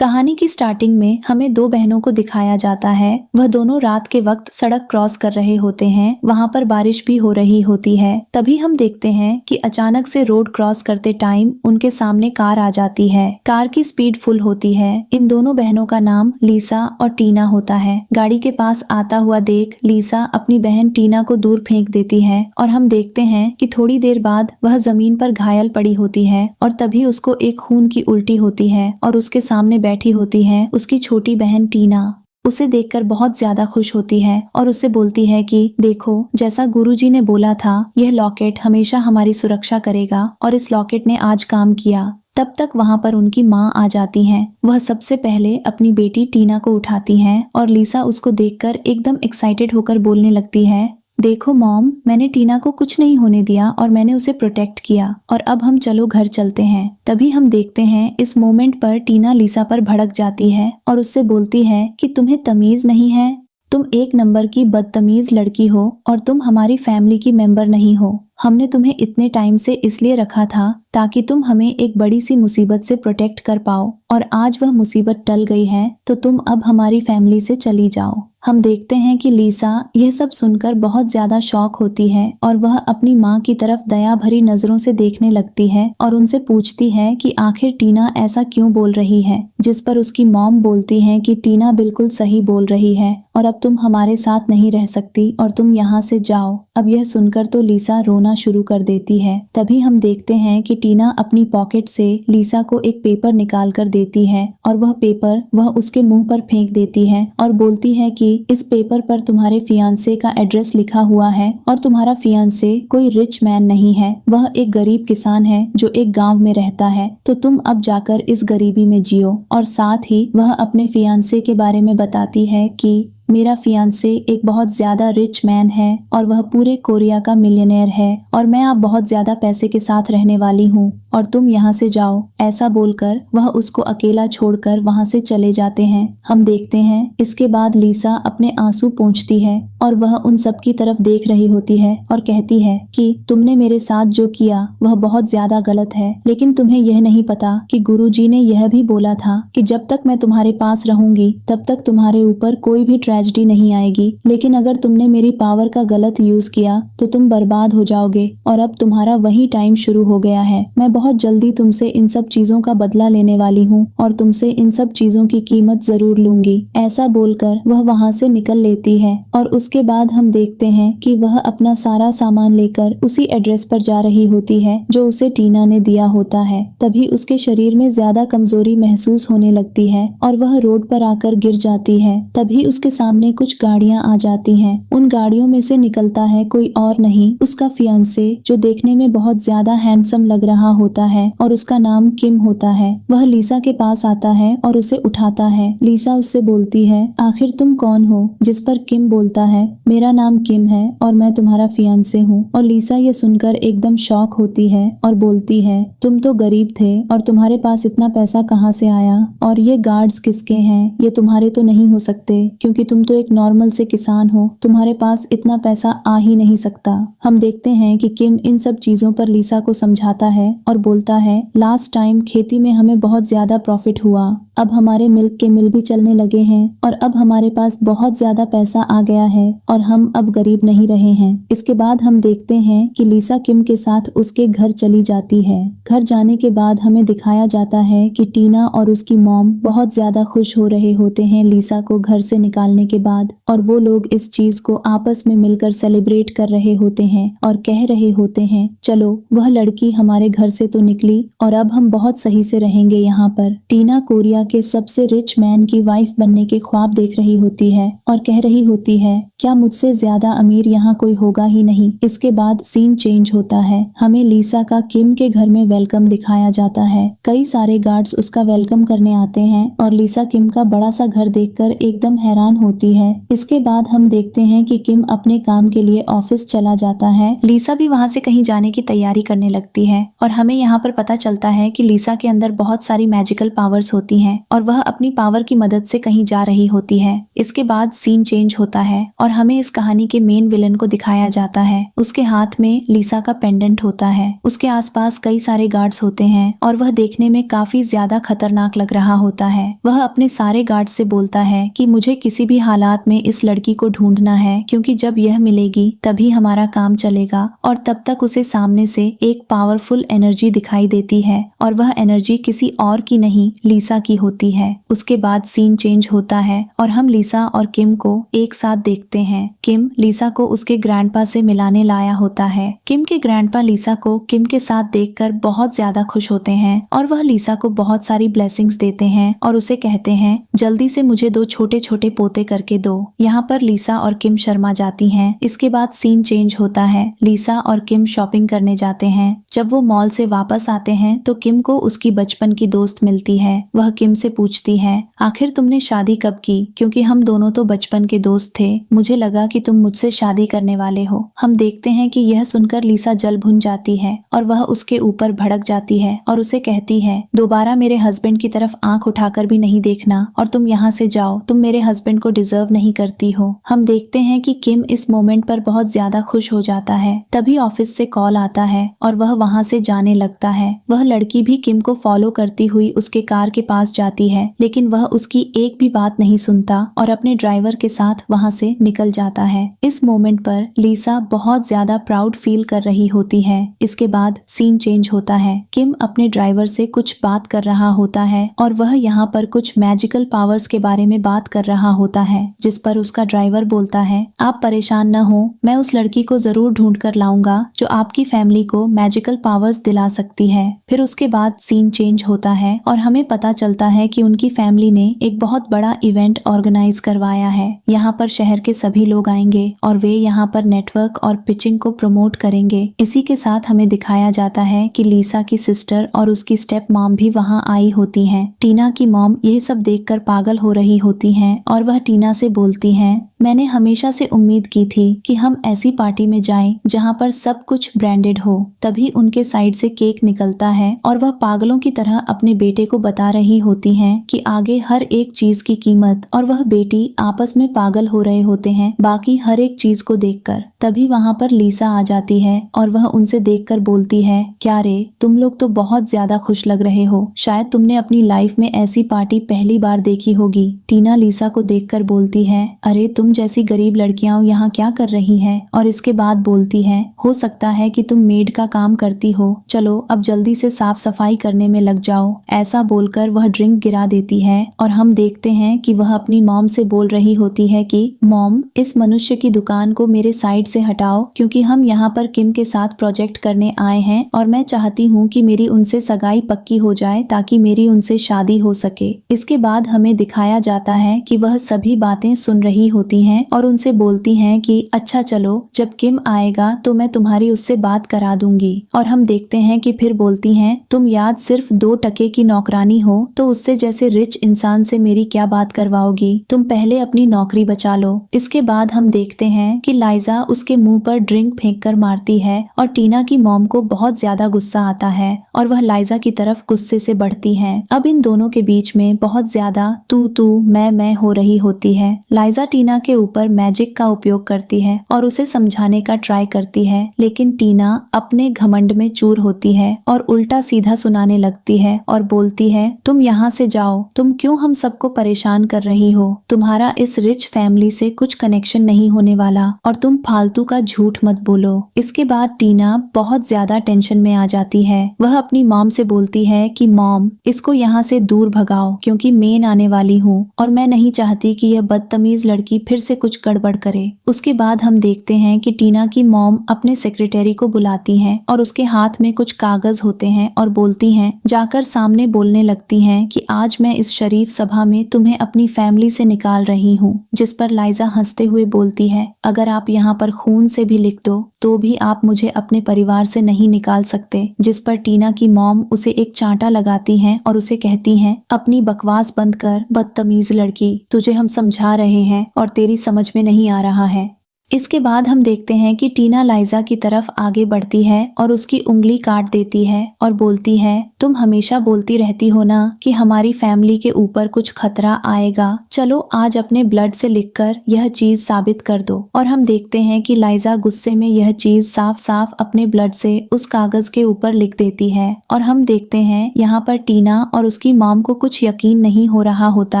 कहानी की स्टार्टिंग में हमें दो बहनों को दिखाया जाता है। वह दोनों रात के वक्त सड़क क्रॉस कर रहे होते हैं। वहाँ पर बारिश भी हो रही होती है। तभी हम देखते हैं कि अचानक से रोड क्रॉस करते टाइम उनके सामने कार आ जाती है। कार की स्पीड फुल होती है। इन दोनों बहनों का नाम लीसा और टीना होता है। गाड़ी के पास आता हुआ देख लीसा अपनी बहन टीना को दूर फेंक देती है और हम देखते हैं कि थोड़ी देर बाद वह जमीन पर घायल पड़ी होती है और तभी उसको एक खून की उल्टी होती है और उसके सामने बैठी होती है उसकी छोटी बहन टीना। उसे देखकर बहुत ज्यादा खुश होती है और उससे बोलती है कि देखो, जैसा गुरुजी ने बोला था यह लॉकेट हमेशा हमारी सुरक्षा करेगा और इस लॉकेट ने आज काम किया। तब तक वहाँ पर उनकी माँ आ जाती हैं। वह सबसे पहले अपनी बेटी टीना को उठाती हैं और लीसा उसको देखकर एकदम एक्साइटेड होकर बोलने लगती है, देखो मॉम, मैंने टीना को कुछ नहीं होने दिया और मैंने उसे प्रोटेक्ट किया और अब हम चलो घर चलते हैं। तभी हम देखते हैं इस मोमेंट पर टीना लीसा पर भड़क जाती है और उससे बोलती है कि तुम्हें तमीज नहीं है, तुम एक नंबर की बदतमीज लड़की हो और तुम हमारी फैमिली की मेंबर नहीं हो। हमने तुम्हें इतने टाइम से इसलिए रखा था ताकि तुम हमें एक बड़ी सी मुसीबत से प्रोटेक्ट कर पाओ और आज वह मुसीबत टल गई है तो तुम अब हमारी फैमिली से चली जाओ। हम देखते हैं कि लीसा यह सब सुनकर बहुत ज्यादा शॉक होती है और वह अपनी माँ की तरफ दया भरी नजरों से देखने लगती है और उनसे पूछती है कि आखिर टीना ऐसा क्यों बोल रही है, जिस पर उसकी मॉम बोलती है कि टीना बिल्कुल सही बोल रही है और अब तुम हमारे साथ नहीं रह सकती और तुम यहाँ से जाओ। अब यह सुनकर तो लीसा रोना शुरू कर देती है। तभी हम देखते हैं कि टीना अपनी पॉकेट से लीसा को एक पेपर निकाल कर देती है और वह पेपर वह उसके मुंह पर फेंक देती है और बोलती है कि इस पेपर पर तुम्हारे फियांसे का एड्रेस लिखा हुआ है और तुम्हारा फियांसे कोई रिच मैन नहीं है, वह एक गरीब किसान है जो एक गांव में रहता है। तो तुम अब जाकर इस गरीबी में जियो। और साथ ही वह अपने फियांसे के बारे में बताती है कि मेरा फियांसे एक बहुत ज्यादा रिच मैन है और वह पूरे कोरिया का मिलियनेयर है और मैं अब बहुत ज्यादा पैसे के साथ रहने वाली हूँ और तुम यहाँ से जाओ। ऐसा बोलकर वह उसको अकेला छोड़कर वहाँ से चले जाते हैं। हम देखते हैं इसके बाद लीसा अपने आंसू पोंछती है और वह उन सब की तरफ देख रही होती है और कहती है कि तुमने मेरे साथ जो किया वह बहुत ज्यादा गलत है, लेकिन तुम्हें यह नहीं पता कि गुरुजी ने यह भी बोला था कि जब तक मैं तुम्हारे पास रहूंगी तब तक तुम्हारे ऊपर कोई भी ट्रेजेडी नहीं आएगी, लेकिन अगर तुमने मेरी पावर का गलत यूज किया तो तुम बर्बाद हो जाओगे और अब तुम्हारा वही टाइम शुरू हो गया है। मैं बहुत जल्दी तुमसे इन सब चीजों का बदला लेने वाली हूँ और तुमसे इन सब चीजों की कीमत जरूर लूंगी। ऐसा बोलकर वह वहाँ से निकल लेती है और उसके बाद हम देखते हैं कि वह अपना सारा सामान लेकर उसी एड्रेस पर जा रही होती है जो उसे टीना ने दिया होता है। तभी उसके शरीर में ज्यादा कमजोरी महसूस होने लगती है और वह रोड पर आकर गिर जाती है। तभी उसके सामने कुछ गाड़ियां आ जाती हैं। उन गाड़ियों में से निकलता है कोई और नहीं, उसका फियांसे जो देखने में बहुत ज्यादा हैंडसम लग रहा होता है और उसका नाम किम होता है। वह लीसा के पास आता है और उसे उठाता है। लीसा उससे बोलती है, आखिर तुम कौन हो? जिस पर किम बोलता है, मेरा नाम किम है और मैं तुम्हारा फियांसे हूँ। और लीसा ये सुनकर एकदम शॉक होती है और बोलती है, तुम तो गरीब थे और तुम्हारे पास इतना पैसा कहाँ से आया? और ये गार्ड्स किसके हैं? ये तुम्हारे तो नहीं हो सकते क्योंकि तुम तो एक नॉर्मल से किसान हो, तुम्हारे पास इतना पैसा आ ही नहीं सकता। हम देखते हैं कि किम इन सब चीजों पर लीसा को समझाता है और बोलता है, लास्ट टाइम खेती में हमें बहुत ज्यादा प्रॉफिट हुआ, अब हमारे मिल्क के मिल भी चलने लगे हैं और अब हमारे पास बहुत ज्यादा पैसा आ गया है और हम अब गरीब नहीं रहे हैं। इसके बाद हम देखते हैं कि लीसा किम के साथ उसके घर चली जाती है। घर जाने के बाद हमें दिखाया जाता है कि टीना और उसकी मॉम बहुत ज्यादा खुश हो रहे होते हैं लीसा को घर से निकालने के बाद और वो लोग इस चीज को आपस में मिलकर सेलिब्रेट कर रहे होते हैं और कह रहे होते हैं, चलो वह लड़की हमारे घर से तो निकली और अब हम बहुत सही से रहेंगे यहाँ पर। टीना कोरिया के सबसे रिच मैन की वाइफ बनने के ख्वाब देख रही होती है और कह रही होती है, क्या मुझसे ज्यादा अमीर यहाँ कोई होगा ही नहीं। इसके बाद सीन चेंज होता है। हमें लीसा का किम के घर में वेलकम दिखाया जाता है। कई सारे गार्ड्स उसका वेलकम करने आते हैं और लीसा किम का बड़ा सा घर देखकर एकदम हैरान हो होती है। इसके बाद हम देखते हैं कि किम अपने काम के लिए ऑफिस चला जाता है। लीसा भी वहाँ से कहीं जाने की तैयारी करने लगती है और हमें यहाँ पर पता चलता है कि लीसा के अंदर बहुत सारी मैजिकल पावर्स होती हैं और वह अपनी पावर की मदद से कहीं जा रही होती है। इसके बाद सीन चेंज होता है और हमें इस कहानी के मेन विलन को दिखाया जाता है। उसके हाथ में लीसा का पेंडेंट होता है। उसके आसपास कई सारे गार्ड्स होते हैं और वह देखने में काफी ज्यादा खतरनाक लग रहा होता है। वह अपने सारे गार्ड्स से बोलता है कि मुझे किसी भी हालात में इस लड़की को ढूंढना है, क्योंकि जब यह मिलेगी तभी हमारा काम चलेगा। और तब तक उसे सामने से एक पावरफुल एनर्जी दिखाई देती है और वह एनर्जी किसी और की नहीं, लीसा की होती है। उसके बाद सीन चेंज होता है और हम लीसा और किम को एक साथ देखते हैं। किम लीसा को उसके ग्रैंडपा से मिलाने लाया होता है। किम के ग्रैंडपा लीसा को किम के साथ देखकर बहुत ज्यादा खुश होते हैं और वह लीसा को बहुत सारी ब्लेसिंग्स देते हैं और उसे कहते हैं जल्दी से मुझे 2 छोटे छोटे पोते करके दो। यहाँ पर लीसा और किम शर्मा जाती हैं। इसके बाद सीन चेंज होता है। लीसा और किम शॉपिंग करने जाते हैं। जब वो मॉल से वापस आते हैं तो किम को उसकी बचपन की दोस्त मिलती है। वह किम से पूछती है आखिर तुमने शादी कब की, क्योंकि हम दोनों तो बचपन के दोस्त थे, मुझे लगा कि तुम मुझसे शादी करने वाले हो। हम देखते हैं कि यह सुनकर लीसा जल भुन जाती है और वह उसके ऊपर भड़क जाती है और उसे कहती है दोबारा मेरे हस्बैंड की तरफ आंख उठाकर भी नहीं देखना और तुम यहाँ से जाओ, तुम मेरे हस्बैंड को डिजर्व नहीं करती हो। हम देखते हैं कि किम इस मोमेंट पर बहुत ज्यादा खुश हो जाता है। तभी ऑफिस से कॉल आता है और वह वहाँ से जाने लगता है। वह लड़की भी किम को फॉलो करती हुई उसके कार के पास जाती है, लेकिन वह उसकी एक भी बात नहीं सुनता और अपने ड्राइवर के साथ वहाँ से निकल जाता है। इस मोमेंट पर लीसा बहुत ज्यादा प्राउड फील कर रही होती है। इसके बाद सीन चेंज होता है। किम अपने ड्राइवर से कुछ बात कर रहा होता है और वह यहाँ पर कुछ मैजिकल पावर्स के बारे में बात कर रहा होता है, जिस पर उसका ड्राइवर बोलता है आप परेशान न हो, मैं उस लड़की को जरूर ढूंढ कर लाऊंगा जो आपकी फैमिली को मैजिकल पावर्स दिला सकती है। फिर उसके बाद सीन चेंज होता है और हमें पता चलता है कि उनकी फैमिली ने एक बहुत बड़ा इवेंट ऑर्गेनाइज करवाया है। यहाँ पर शहर के सभी लोग आएंगे और वे यहाँ पर नेटवर्क और पिचिंग को प्रमोट करेंगे। इसी के साथ हमें दिखाया जाता है कि लीसा की सिस्टर और उसकी स्टेप मॉम भी वहाँ आई होती हैं। टीना की मॉम यह सब देखकर पागल हो रही होती हैं और वह टीना से बोलती हैं मैंने हमेशा से उम्मीद की थी कि हम ऐसी पार्टी में जाएं जहां पर सब कुछ ब्रांडेड हो। तभी उनके साइड से केक निकलता है और वह पागलों की तरह अपने बेटे को बता रही होती हैं कि आगे हर एक चीज की कीमत, और वह बेटी आपस में पागल हो रहे होते हैं बाकी हर एक चीज को देखकर। तभी वहां पर लीसा आ जाती है और वह उनसे देखकर बोलती है क्या रे, तुम लोग तो बहुत ज्यादा खुश लग रहे हो, शायद तुमने अपनी लाइफ में ऐसी पार्टी पहली बार देखी होगी। टीना लीसा को देखकर बोलती है अरे तुम जैसी गरीब लड़कियां यहाँ क्या कर रही हैं, और इसके बाद बोलती है हो सकता है कि तुम मेड का काम करती हो, चलो अब जल्दी से साफ सफाई करने में लग जाओ। ऐसा बोलकर वह ड्रिंक गिरा देती है और हम देखते हैं कि वह अपनी मॉम से बोल रही होती है कि मॉम इस मनुष्य की दुकान को मेरे साइड से हटाओ, क्योंकि हम यहाँ पर किम के साथ प्रोजेक्ट करने आए हैं और मैं चाहती हूँ कि मेरी उनसे सगाई पक्की हो जाए ताकि मेरी उनसे शादी हो सके। इसके बाद हमें दिखाया जाता है कि वह सभी बातें सुन रही होती हैं और उनसे बोलती हैं कि अच्छा चलो जब किम आएगा तो मैं तुम्हारी उससे बात करा दूंगी। और हम देखते हैं कि फिर बोलती हैं तुम याद सिर्फ 2 टके की नौकरानी हो तो उससे जैसे रिच इंसान से मेरी क्या बात करवाओगी, तुम पहले अपनी नौकरी बचा लो। इसके बाद हम देखते हैं कि लाइजा उसके मुंह पर ड्रिंक फेंक कर मारती है और टीना की मॉम को बहुत ज्यादा गुस्सा आता है और वह लाइजा की तरफ गुस्से से बढ़ती है। अब इन दोनों के बीच में बहुत ज्यादा तू मैं हो रही होती है। लाइजा टीना के ऊपर मैजिक का उपयोग करती है और उसे समझाने का ट्राई करती है, लेकिन टीना अपने घमंड में चूर होती है और उल्टा सीधा सुनाने लगती है और बोलती है तुम यहाँ से जाओ, तुम क्यों हम सबको परेशान कर रही हो, तुम्हारा इस रिच फैमिली से कुछ कनेक्शन नहीं होने वाला और तुम फालतू का झूठ मत बोलो। इसके बाद टीना बहुत ज्यादा टेंशन में आ जाती है। वह अपनी मॉम से बोलती है कि मॉम इसको यहाँ से दूर भगाओ, क्योंकि मैं आने वाली हूँ और मैं नहीं चाहती कि यह बदतमीज लड़की फिर से कुछ गड़बड़ करे। उसके बाद हम देखते हैं कि टीना की मॉम अपने सेक्रेटरी को बुलाती हैं और उसके हाथ में कुछ कागज होते हैं और बोलती हैं जाकर सामने बोलने लगती हैं कि आज मैं इस शरीफ सभा में तुम्हें अपनी फैमिली से निकाल रही हूँ। जिस पर लाइजा हंसते हुए बोलती है अगर आप यहाँ पर खून से भी लिख दो तो भी आप मुझे अपने परिवार से नहीं निकाल सकते। जिस पर टीना की मॉम उसे एक चांटा लगाती हैं और उसे कहती हैं अपनी बकवास बंद कर बदतमीज लड़की, तुझे हम सब समझा रहे हैं और तेरी समझ में नहीं आ रहा है। इसके बाद हम देखते हैं कि टीना लाइजा की तरफ आगे बढ़ती है और उसकी उंगली काट देती है और बोलती है, तुम हमेशा बोलती रहती हो ना कि हमारी फैमिली के ऊपर कुछ खतरा आएगा, चलो आज अपने ब्लड से लिखकर यह चीज साबित कर दो। और हम देखते हैं कि लाइजा गुस्से में यह चीज साफ साफ अपने ब्लड से उस कागज के ऊपर लिख देती है। और हम देखते हैं यहाँ पर टीना और उसकी मॉम को कुछ यकीन नहीं हो रहा होता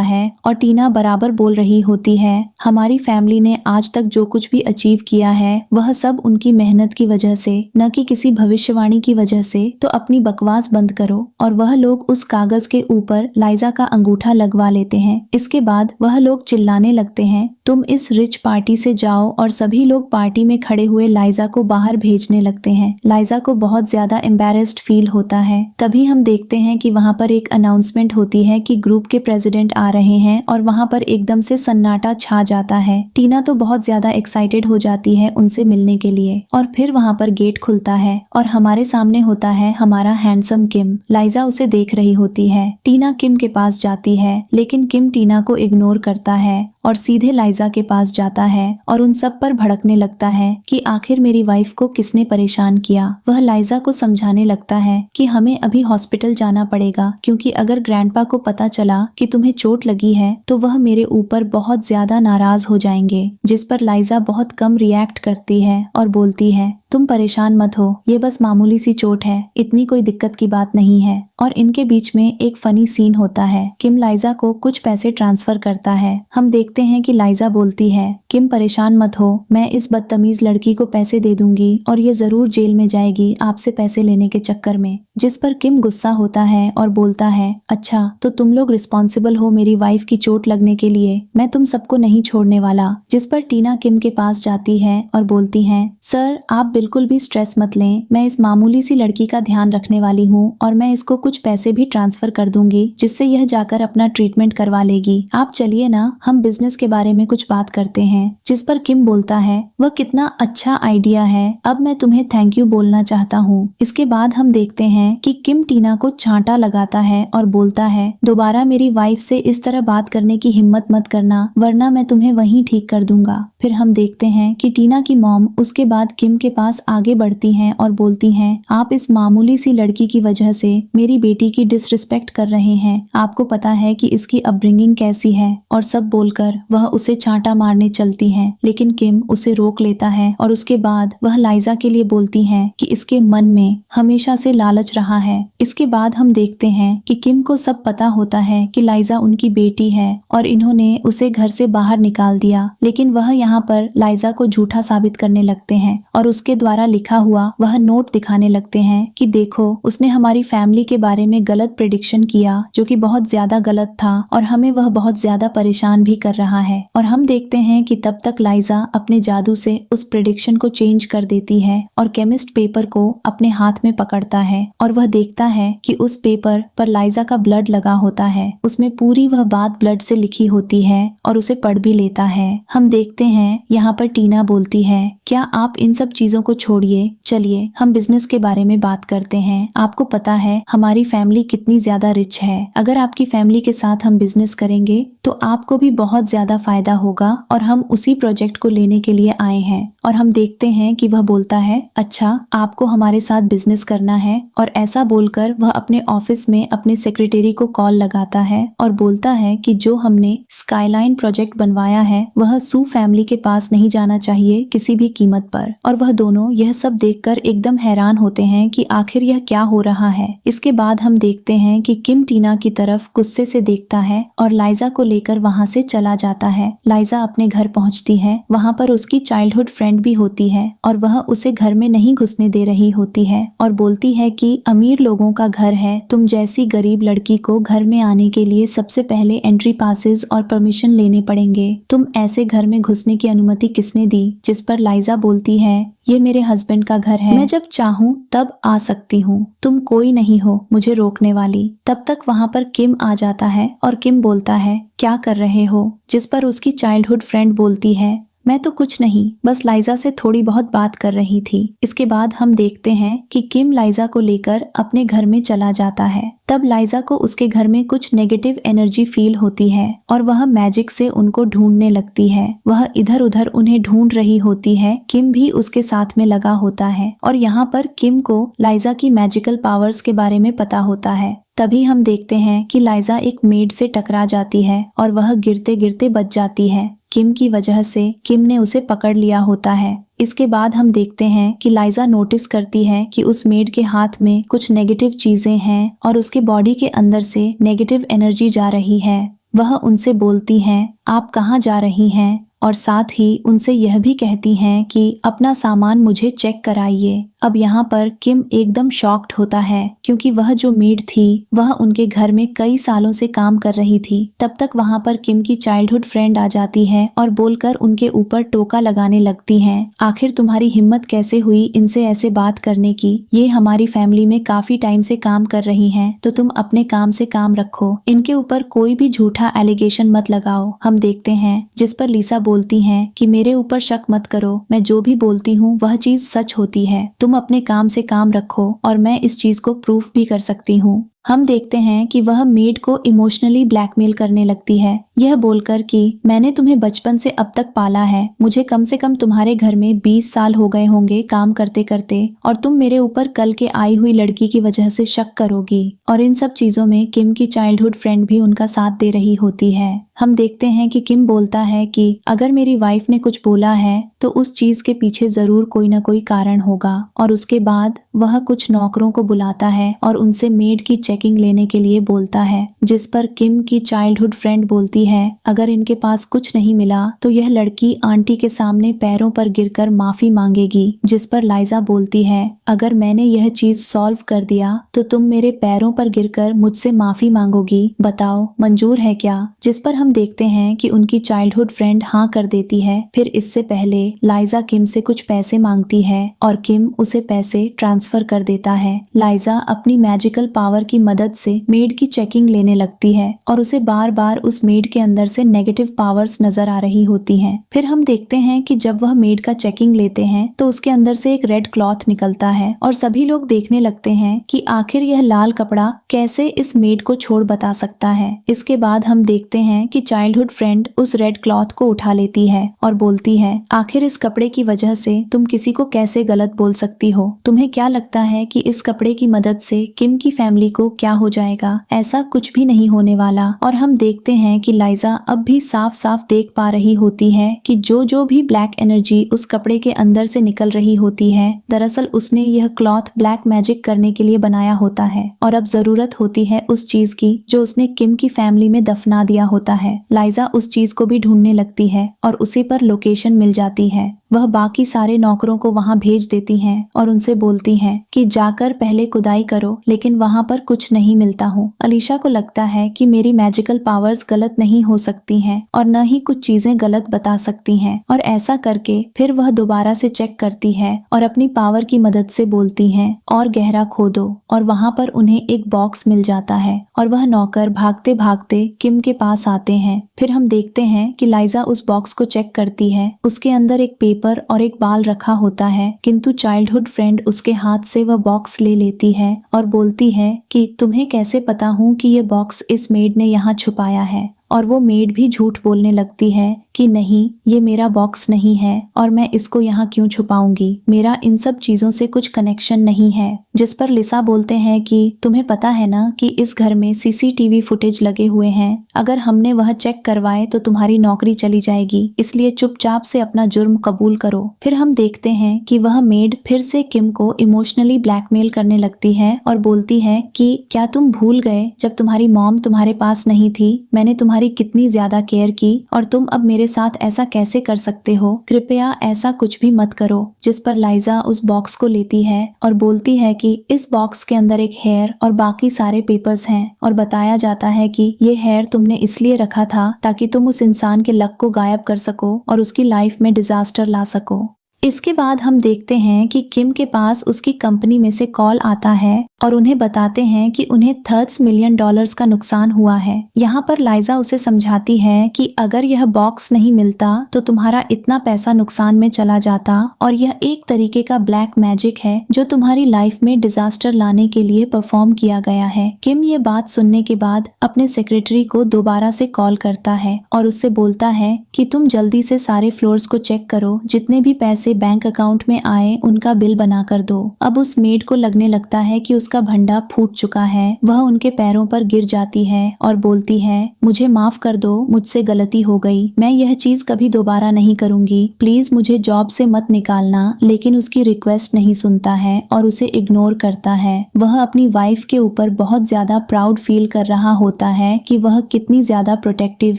है और टीना बराबर बोल रही होती है, हमारी फैमिली ने आज तक जो कुछ भी अचीव किया है वह सब उनकी मेहनत की वजह से, न कि किसी भविष्यवाणी की वजह से, तो अपनी बकवास बंद करो। और वह लोग उस कागज के ऊपर लाइजा का अंगूठा लगवा लेते हैं। इसके बाद वह लोग चिल्लाने लगते हैं, तुम इस रिच पार्टी से जाओ, और सभी लोग पार्टी में खड़े हुए लाइजा को बाहर भेजने लगते हैं। लाइजा को बहुत ज्यादा एम्बैरेस्ड फील होता है। तभी हम देखते हैं कि वहाँ पर एक अनाउंसमेंट होती है कि ग्रुप के प्रेसिडेंट आ रहे हैं और वहाँ पर एकदम से सन्नाटा छा जाता है। टीना तो बहुत ज्यादा एक्साइटेड हो जाती है उनसे मिलने के लिए। और फिर वहाँ पर गेट खुलता है और हमारे सामने होता है हमारा हैंडसम किम। लाइजा उसे देख रही होती है। टीना किम के पास जाती है, लेकिन किम टीना को इग्नोर करता है और सीधे लाइजा के पास जाता है और उन सब पर भड़कने लगता है कि आखिर मेरी वाइफ को किसने परेशान किया। वह लाइजा को समझाने लगता है कि हमें अभी हॉस्पिटल जाना पड़ेगा, क्योंकि अगर ग्रैंडपा को पता चला कि तुम्हें चोट लगी है तो वह मेरे ऊपर बहुत ज्यादा नाराज हो जाएंगे। जिस पर लाइजा बहुत कम रिएक्ट करती है और बोलती है, तुम परेशान मत हो, ये बस मामूली सी चोट है, इतनी कोई दिक्कत की बात नहीं है। और इनके बीच में एक फनी सीन होता है। किम लाइजा को कुछ पैसे ट्रांसफर करता है। हम देखते हैं कि लाइजा बोलती है, किम परेशान मत हो, मैं इस बदतमीज लड़की को पैसे दे दूंगी और ये जरूर जेल में जाएगी आपसे पैसे लेने के चक्कर में। जिस पर किम गुस्सा होता है और बोलता है, अच्छा तो तुम लोग रिस्पॉन्सिबल हो मेरी वाइफ की चोट लगने के लिए, मैं तुम सबको नहीं छोड़ने वाला। जिस पर टीना किम के पास जाती है और बोलती है, सर आप बिल्कुल भी स्ट्रेस मत लें, मैं इस मामूली सी लड़की का ध्यान रखने वाली हूँ और मैं इसको कुछ पैसे भी ट्रांसफर कर दूंगी जिससे यह जाकर अपना ट्रीटमेंट करवा लेगी। आप चलिए ना, हम बिजनेस के बारे में कुछ बात करते हैं। जिस पर किम बोलता है, वह कितना अच्छा आइडिया है, अब मैं तुम्हें थैंक यू बोलना चाहता हूँ। इसके बाद हम देखते हैं कि किम टीना को चांटा लगाता है और बोलता है, दोबारा मेरी वाइफ से इस तरह बात करने की हिम्मत मत करना, वरना मैं तुम्हें वहीं ठीक कर दूंगा। फिर हम देखते हैं कि टीना की मॉम उसके बाद किम के पास आगे बढ़ती हैं और बोलती हैं, आप इस मामूली सी लड़की की वजह से मेरी बेटी की डिसरिस्पेक्ट कर रहे हैं, आपको पता है कि इसकी अपब्रिंगिंग कैसी है। और सब बोलकर वह उसे चांटा मारने चलती हैं, लेकिन किम उसे रोक लेता है और उसके बाद वह लाइजा के लिए बोलती हैं कि इसके मन में हमेशा से लालच रहा है। इसके बाद हम देखते हैं कि किम को सब पता होता है कि लाइजा उनकी बेटी है और इन्होंने उसे घर से बाहर निकाल दिया, लेकिन वह यहाँ पर लाइजा को झूठा साबित करने लगते हैं और उसके द्वारा लिखा हुआ वह नोट दिखाने लगते हैं कि देखो उसने हमारी फैमिली के बारे में गलत प्रेडिक्शन किया, जो कि बहुत ज्यादा गलत था और हमें वह बहुत ज्यादा परेशान भी कर रहा है। और हम देखते हैं कि तब तक लाइजा अपने जादू से उस प्रेडिक्शन को चेंज कर देती है और केमिस्ट पेपर को अपने हाथ में पकड़ता है और वह देखता है कि उस पेपर पर लाइजा का ब्लड लगा होता है, उसमें पूरी वह बात ब्लड से लिखी होती है और उसे पढ़ भी लेता है। हम देखते हैं यहाँ पर टीना बोलती है, क्या आप इन सब चीजों को छोड़िए, चलिए हम बिजनेस के बारे में बात करते हैं। आपको पता है हमारी फैमिली कितनी ज्यादा रिच है, अगर आपकी फैमिली के साथ हम बिजनेस करेंगे तो आपको भी बहुत ज्यादा फायदा होगा और हम उसी प्रोजेक्ट को लेने के लिए आए हैं। और हम देखते हैं कि वह बोलता है, अच्छा आपको हमारे साथ बिजनेस करना है। और ऐसा बोलकर वह अपने ऑफिस में अपने सेक्रेटरी को कॉल लगाता है और बोलता है कि जो हमने स्काईलाइन प्रोजेक्ट बनवाया है वह सू फैमिली के पास नहीं जाना चाहिए किसी भी कीमत पर। और वह दोनों यह सब देखकर एकदम हैरान होते हैं कि आखिर यह क्या हो रहा है। इसके बाद हम देखते हैं कि किम टीना की तरफ गुस्से से देखता है और लाइजा को लेकर वहां से चला जाता है। लाइजा अपने घर पहुंचती है, वहां पर उसकी चाइल्डहुड फ्रेंड भी होती है और वह उसे घर में नहीं घुसने दे रही होती है और बोलती है कि अमीर लोगों का घर है, तुम जैसी गरीब लड़की को घर में आने के लिए सबसे पहले एंट्री पासेस और परमिशन लेने पड़ेंगे, तुम ऐसे घर में घुसने की अनुमति किसने दी। जिस पर लाइजा बोलती है, ये मेरे हस्बैंड का घर है, मैं जब चाहूँ तब आ सकती हूँ, तुम कोई नहीं हो मुझे रोकने वाली। तब तक वहाँ पर किम आ जाता है और किम बोलता है, क्या कर रहे हो। जिस पर उसकी चाइल्डहुड फ्रेंड बोलती है, मैं तो कुछ नहीं, बस लाइजा से थोड़ी बहुत बात कर रही थी। इसके बाद हम देखते हैं कि किम लाइजा को लेकर अपने घर में चला जाता है। तब लाइजा को उसके घर में कुछ नेगेटिव एनर्जी फील होती है और वह मैजिक से उनको ढूंढने लगती है। वह इधर उधर उन्हें ढूंढ रही होती है। किम भी उसके साथ में लगा होता है और यहाँ पर किम को लाइजा की मैजिकल पावर्स के बारे में पता होता है। तभी हम देखते हैं कि लाइजा एक मेड से टकरा जाती है और वह गिरते गिरते बच जाती है। किम की वजह से किम ने उसे पकड़ लिया होता है। इसके बाद हम देखते हैं कि लाइजा नोटिस करती है कि उस मेड के हाथ में कुछ नेगेटिव चीजें हैं और उसके बॉडी के अंदर से नेगेटिव एनर्जी जा रही है। वह उनसे बोलती हैं, आप कहाँ जा रही हैं? और साथ ही उनसे यह भी कहती हैं कि अपना सामान मुझे चेक कराइए। अब यहाँ पर किम एकदम शॉक्ड होता है क्योंकि वह जो मेड थी वह उनके घर में कई सालों से काम कर रही थी। तब तक वहाँ पर किम की चाइल्डहुड फ्रेंड आ जाती है और बोलकर उनके ऊपर टोका लगाने लगती हैं। आखिर तुम्हारी हिम्मत कैसे हुई इनसे ऐसे बात करने की? ये हमारी फैमिली में काफी टाइम से काम कर रही हैं, तो तुम अपने काम से काम रखो। इनके ऊपर कोई भी झूठा एलिगेशन मत लगाओ। हम देखते हैं जिस पर लिसा बोलती हैं कि मेरे ऊपर शक मत करो, मैं जो भी बोलती हूँ वह चीज सच होती है। तुम अपने काम से काम रखो और मैं इस चीज को प्रूफ भी कर सकती हूँ। हम देखते हैं कि वह मेड को इमोशनली ब्लैकमेल करने लगती है, यह बोलकर कि मैंने तुम्हें बचपन से अब तक पाला है, मुझे कम से कम तुम्हारे घर में 20 साल हो गए होंगे काम करते करते, और तुम मेरे ऊपर कल के आई हुई लड़की की वजह से शक करोगी। और इन सब चीजों में किम की चाइल्डहुड फ्रेंड भी उनका साथ दे रही होती है। हम देखते हैं कि किम बोलता है कि अगर मेरी वाइफ ने कुछ बोला है तो उस चीज के पीछे जरूर कोई ना कोई कारण होगा। और उसके बाद वह कुछ नौकरों को बुलाता है और उनसे मेड की चेकिंग लेने के लिए बोलता है, जिस पर किम की चाइल्डहुड फ्रेंड बोलती है अगर इनके पास कुछ नहीं मिला तो यह लड़की आंटी के सामने पैरों पर गिरकर माफी मांगेगी। जिस पर लाइजा बोलती है अगर मैंने यह चीज सॉल्व कर दिया तो तुम मेरे पैरों पर गिरकर मुझसे माफी मांगोगी, बताओ मंजूर है क्या? जिस पर हम देखते हैं कि उनकी चाइल्डहुड फ्रेंड हाँ कर देती है। फिर इससे पहले लाइजा किम से कुछ पैसे मांगती है और किम उसे पैसे ट्रांसफर कर देता है। लाइजा अपनी मैजिकल पावर की मदद से मेड की चेकिंग लेने लगती है और उसे बार बार उस मेड के अंदर से नेगेटिव पावर्स नजर आ रही होती हैं। फिर हम देखते हैं कि जब वह मेड का चेकिंग लेते हैं तो उसके अंदर से एक रेड क्लॉथ निकलता है और सभी लोग देखने लगते हैं कि आखिर यह लाल कपड़ा कैसे इस मेड को छोड़ बता सकता है। इसके बाद हम देखते हैं कि चाइल्डहुड फ्रेंड उस रेड क्लॉथ को उठा लेती है और बोलती है आखिर इस कपड़े की वजह से तुम किसी को कैसे गलत बोल सकती हो? तुम्हें क्या लगता है कि इस कपड़े की मदद से किम की फैमिली को क्या हो जाएगा? ऐसा कुछ भी नहीं होने वाला। और हम देखते हैं कि लाइजा अब भी साफ साफ देख पा रही होती है कि जो भी ब्लैक एनर्जी उस कपड़े के अंदर से निकल रही होती है, दरअसल उसने यह क्लॉथ ब्लैक मैजिक करने के लिए बनाया होता है और अब जरूरत होती है उस चीज की जो उसने किम की फैमिली में दफना दिया होता है। लाइजा उस चीज को भी ढूंढने लगती है और उसी पर लोकेशन मिल जाती है। वह बाकी सारे नौकरों को वहां भेज देती हैं और उनसे बोलती हैं कि जाकर पहले खुदाई करो, लेकिन वहां पर कुछ नहीं मिलता हूँ। अलीशा को लगता है कि मेरी मैजिकल पावर्स गलत नहीं हो सकती हैं और न ही कुछ चीजें गलत बता सकती हैं, और ऐसा करके फिर वह दोबारा से चेक करती है और अपनी पावर की मदद से बोलती हैं और गहरा खोदो, और वहां पर उन्हें एक बॉक्स मिल जाता है और वह नौकर भागते भागते किम के पास आते हैं। फिर हम देखते हैं कि लाइजा उस बॉक्स को चेक करती है। उसके अंदर एक पेपर और एक बाल रखा होता है, किंतु चाइल्डहुड फ्रेंड उसके हाथ से वह बॉक्स ले लेती है और बोलती है कि तुम्हें कैसे पता हूँ कि ये बॉक्स इस मेड ने यहाँ छुपाया है? और वो मेड भी झूठ बोलने लगती है कि नहीं, ये मेरा बॉक्स नहीं है और मैं इसको यहाँ क्यों छुपाऊंगी, मेरा इन सब चीजों से कुछ कनेक्शन नहीं है। जिस पर लिसा बोलते हैं कि तुम्हें पता है ना कि इस घर में सीसीटीवी फुटेज लगे हुए हैं, अगर हमने वह चेक करवाए तो तुम्हारी नौकरी चली जाएगी, इसलिए चुपचाप से अपना जुर्म कबूल करो। फिर हम देखते हैं कि वह मेड फिर से किम को इमोशनली ब्लैकमेल करने लगती है और बोलती है कि क्या तुम भूल गए जब तुम्हारी मॉम तुम्हारे पास नहीं थी, मैंने तुम्हारी कितनी ज्यादा केयर की, और तुम अब मेरे साथ ऐसा कैसे कर सकते हो? कृपया ऐसा कुछ भी मत करो। जिस पर लाइजा उस बॉक्स को लेती है और बोलती है कि इस बॉक्स के अंदर एक हेयर और बाकी सारे पेपर्स हैं, और बताया जाता है कि ये हेयर तुमने इसलिए रखा था ताकि तुम उस इंसान के लक को गायब कर सको और उसकी लाइफ में डिजास्टर ला सको। इसके बाद हम देखते हैं कि किम के पास उसकी कंपनी में से कॉल आता है और उन्हें बताते हैं कि उन्हें $30 मिलियन का नुकसान हुआ है। यहाँ पर लाइजा उसे समझाती है कि अगर यह बॉक्स नहीं मिलता तो तुम्हारा इतना पैसा नुकसान में चला जाता और यह एक तरीके का ब्लैक मैजिक है जो तुम्हारी लाइफ में डिजास्टर लाने के लिए परफॉर्म किया गया है। किम ये बात सुनने के बाद अपने सेक्रेटरी को दोबारा से कॉल करता है और उससे बोलता है कि तुम जल्दी से सारे फ्लोर्स को चेक करो, जितने भी पैसे बैंक अकाउंट में आए उनका बिल बना कर दो। अब उस मेड को लगने लगता है कि उसका भंडा फूट चुका है। वह उनके पैरों पर गिर जाती है और बोलती है, मुझे माफ कर दो, मुझसे गलती हो गई, मैं यह चीज कभी दोबारा नहीं करूंगी, प्लीज मुझे जॉब से मत निकालना। लेकिन उसकी रिक्वेस्ट नहीं सुनता है और उसे इग्नोर करता है। वह अपनी वाइफ के ऊपर बहुत ज्यादा प्राउड फील कर रहा होता है कि वह कितनी ज्यादा प्रोटेक्टिव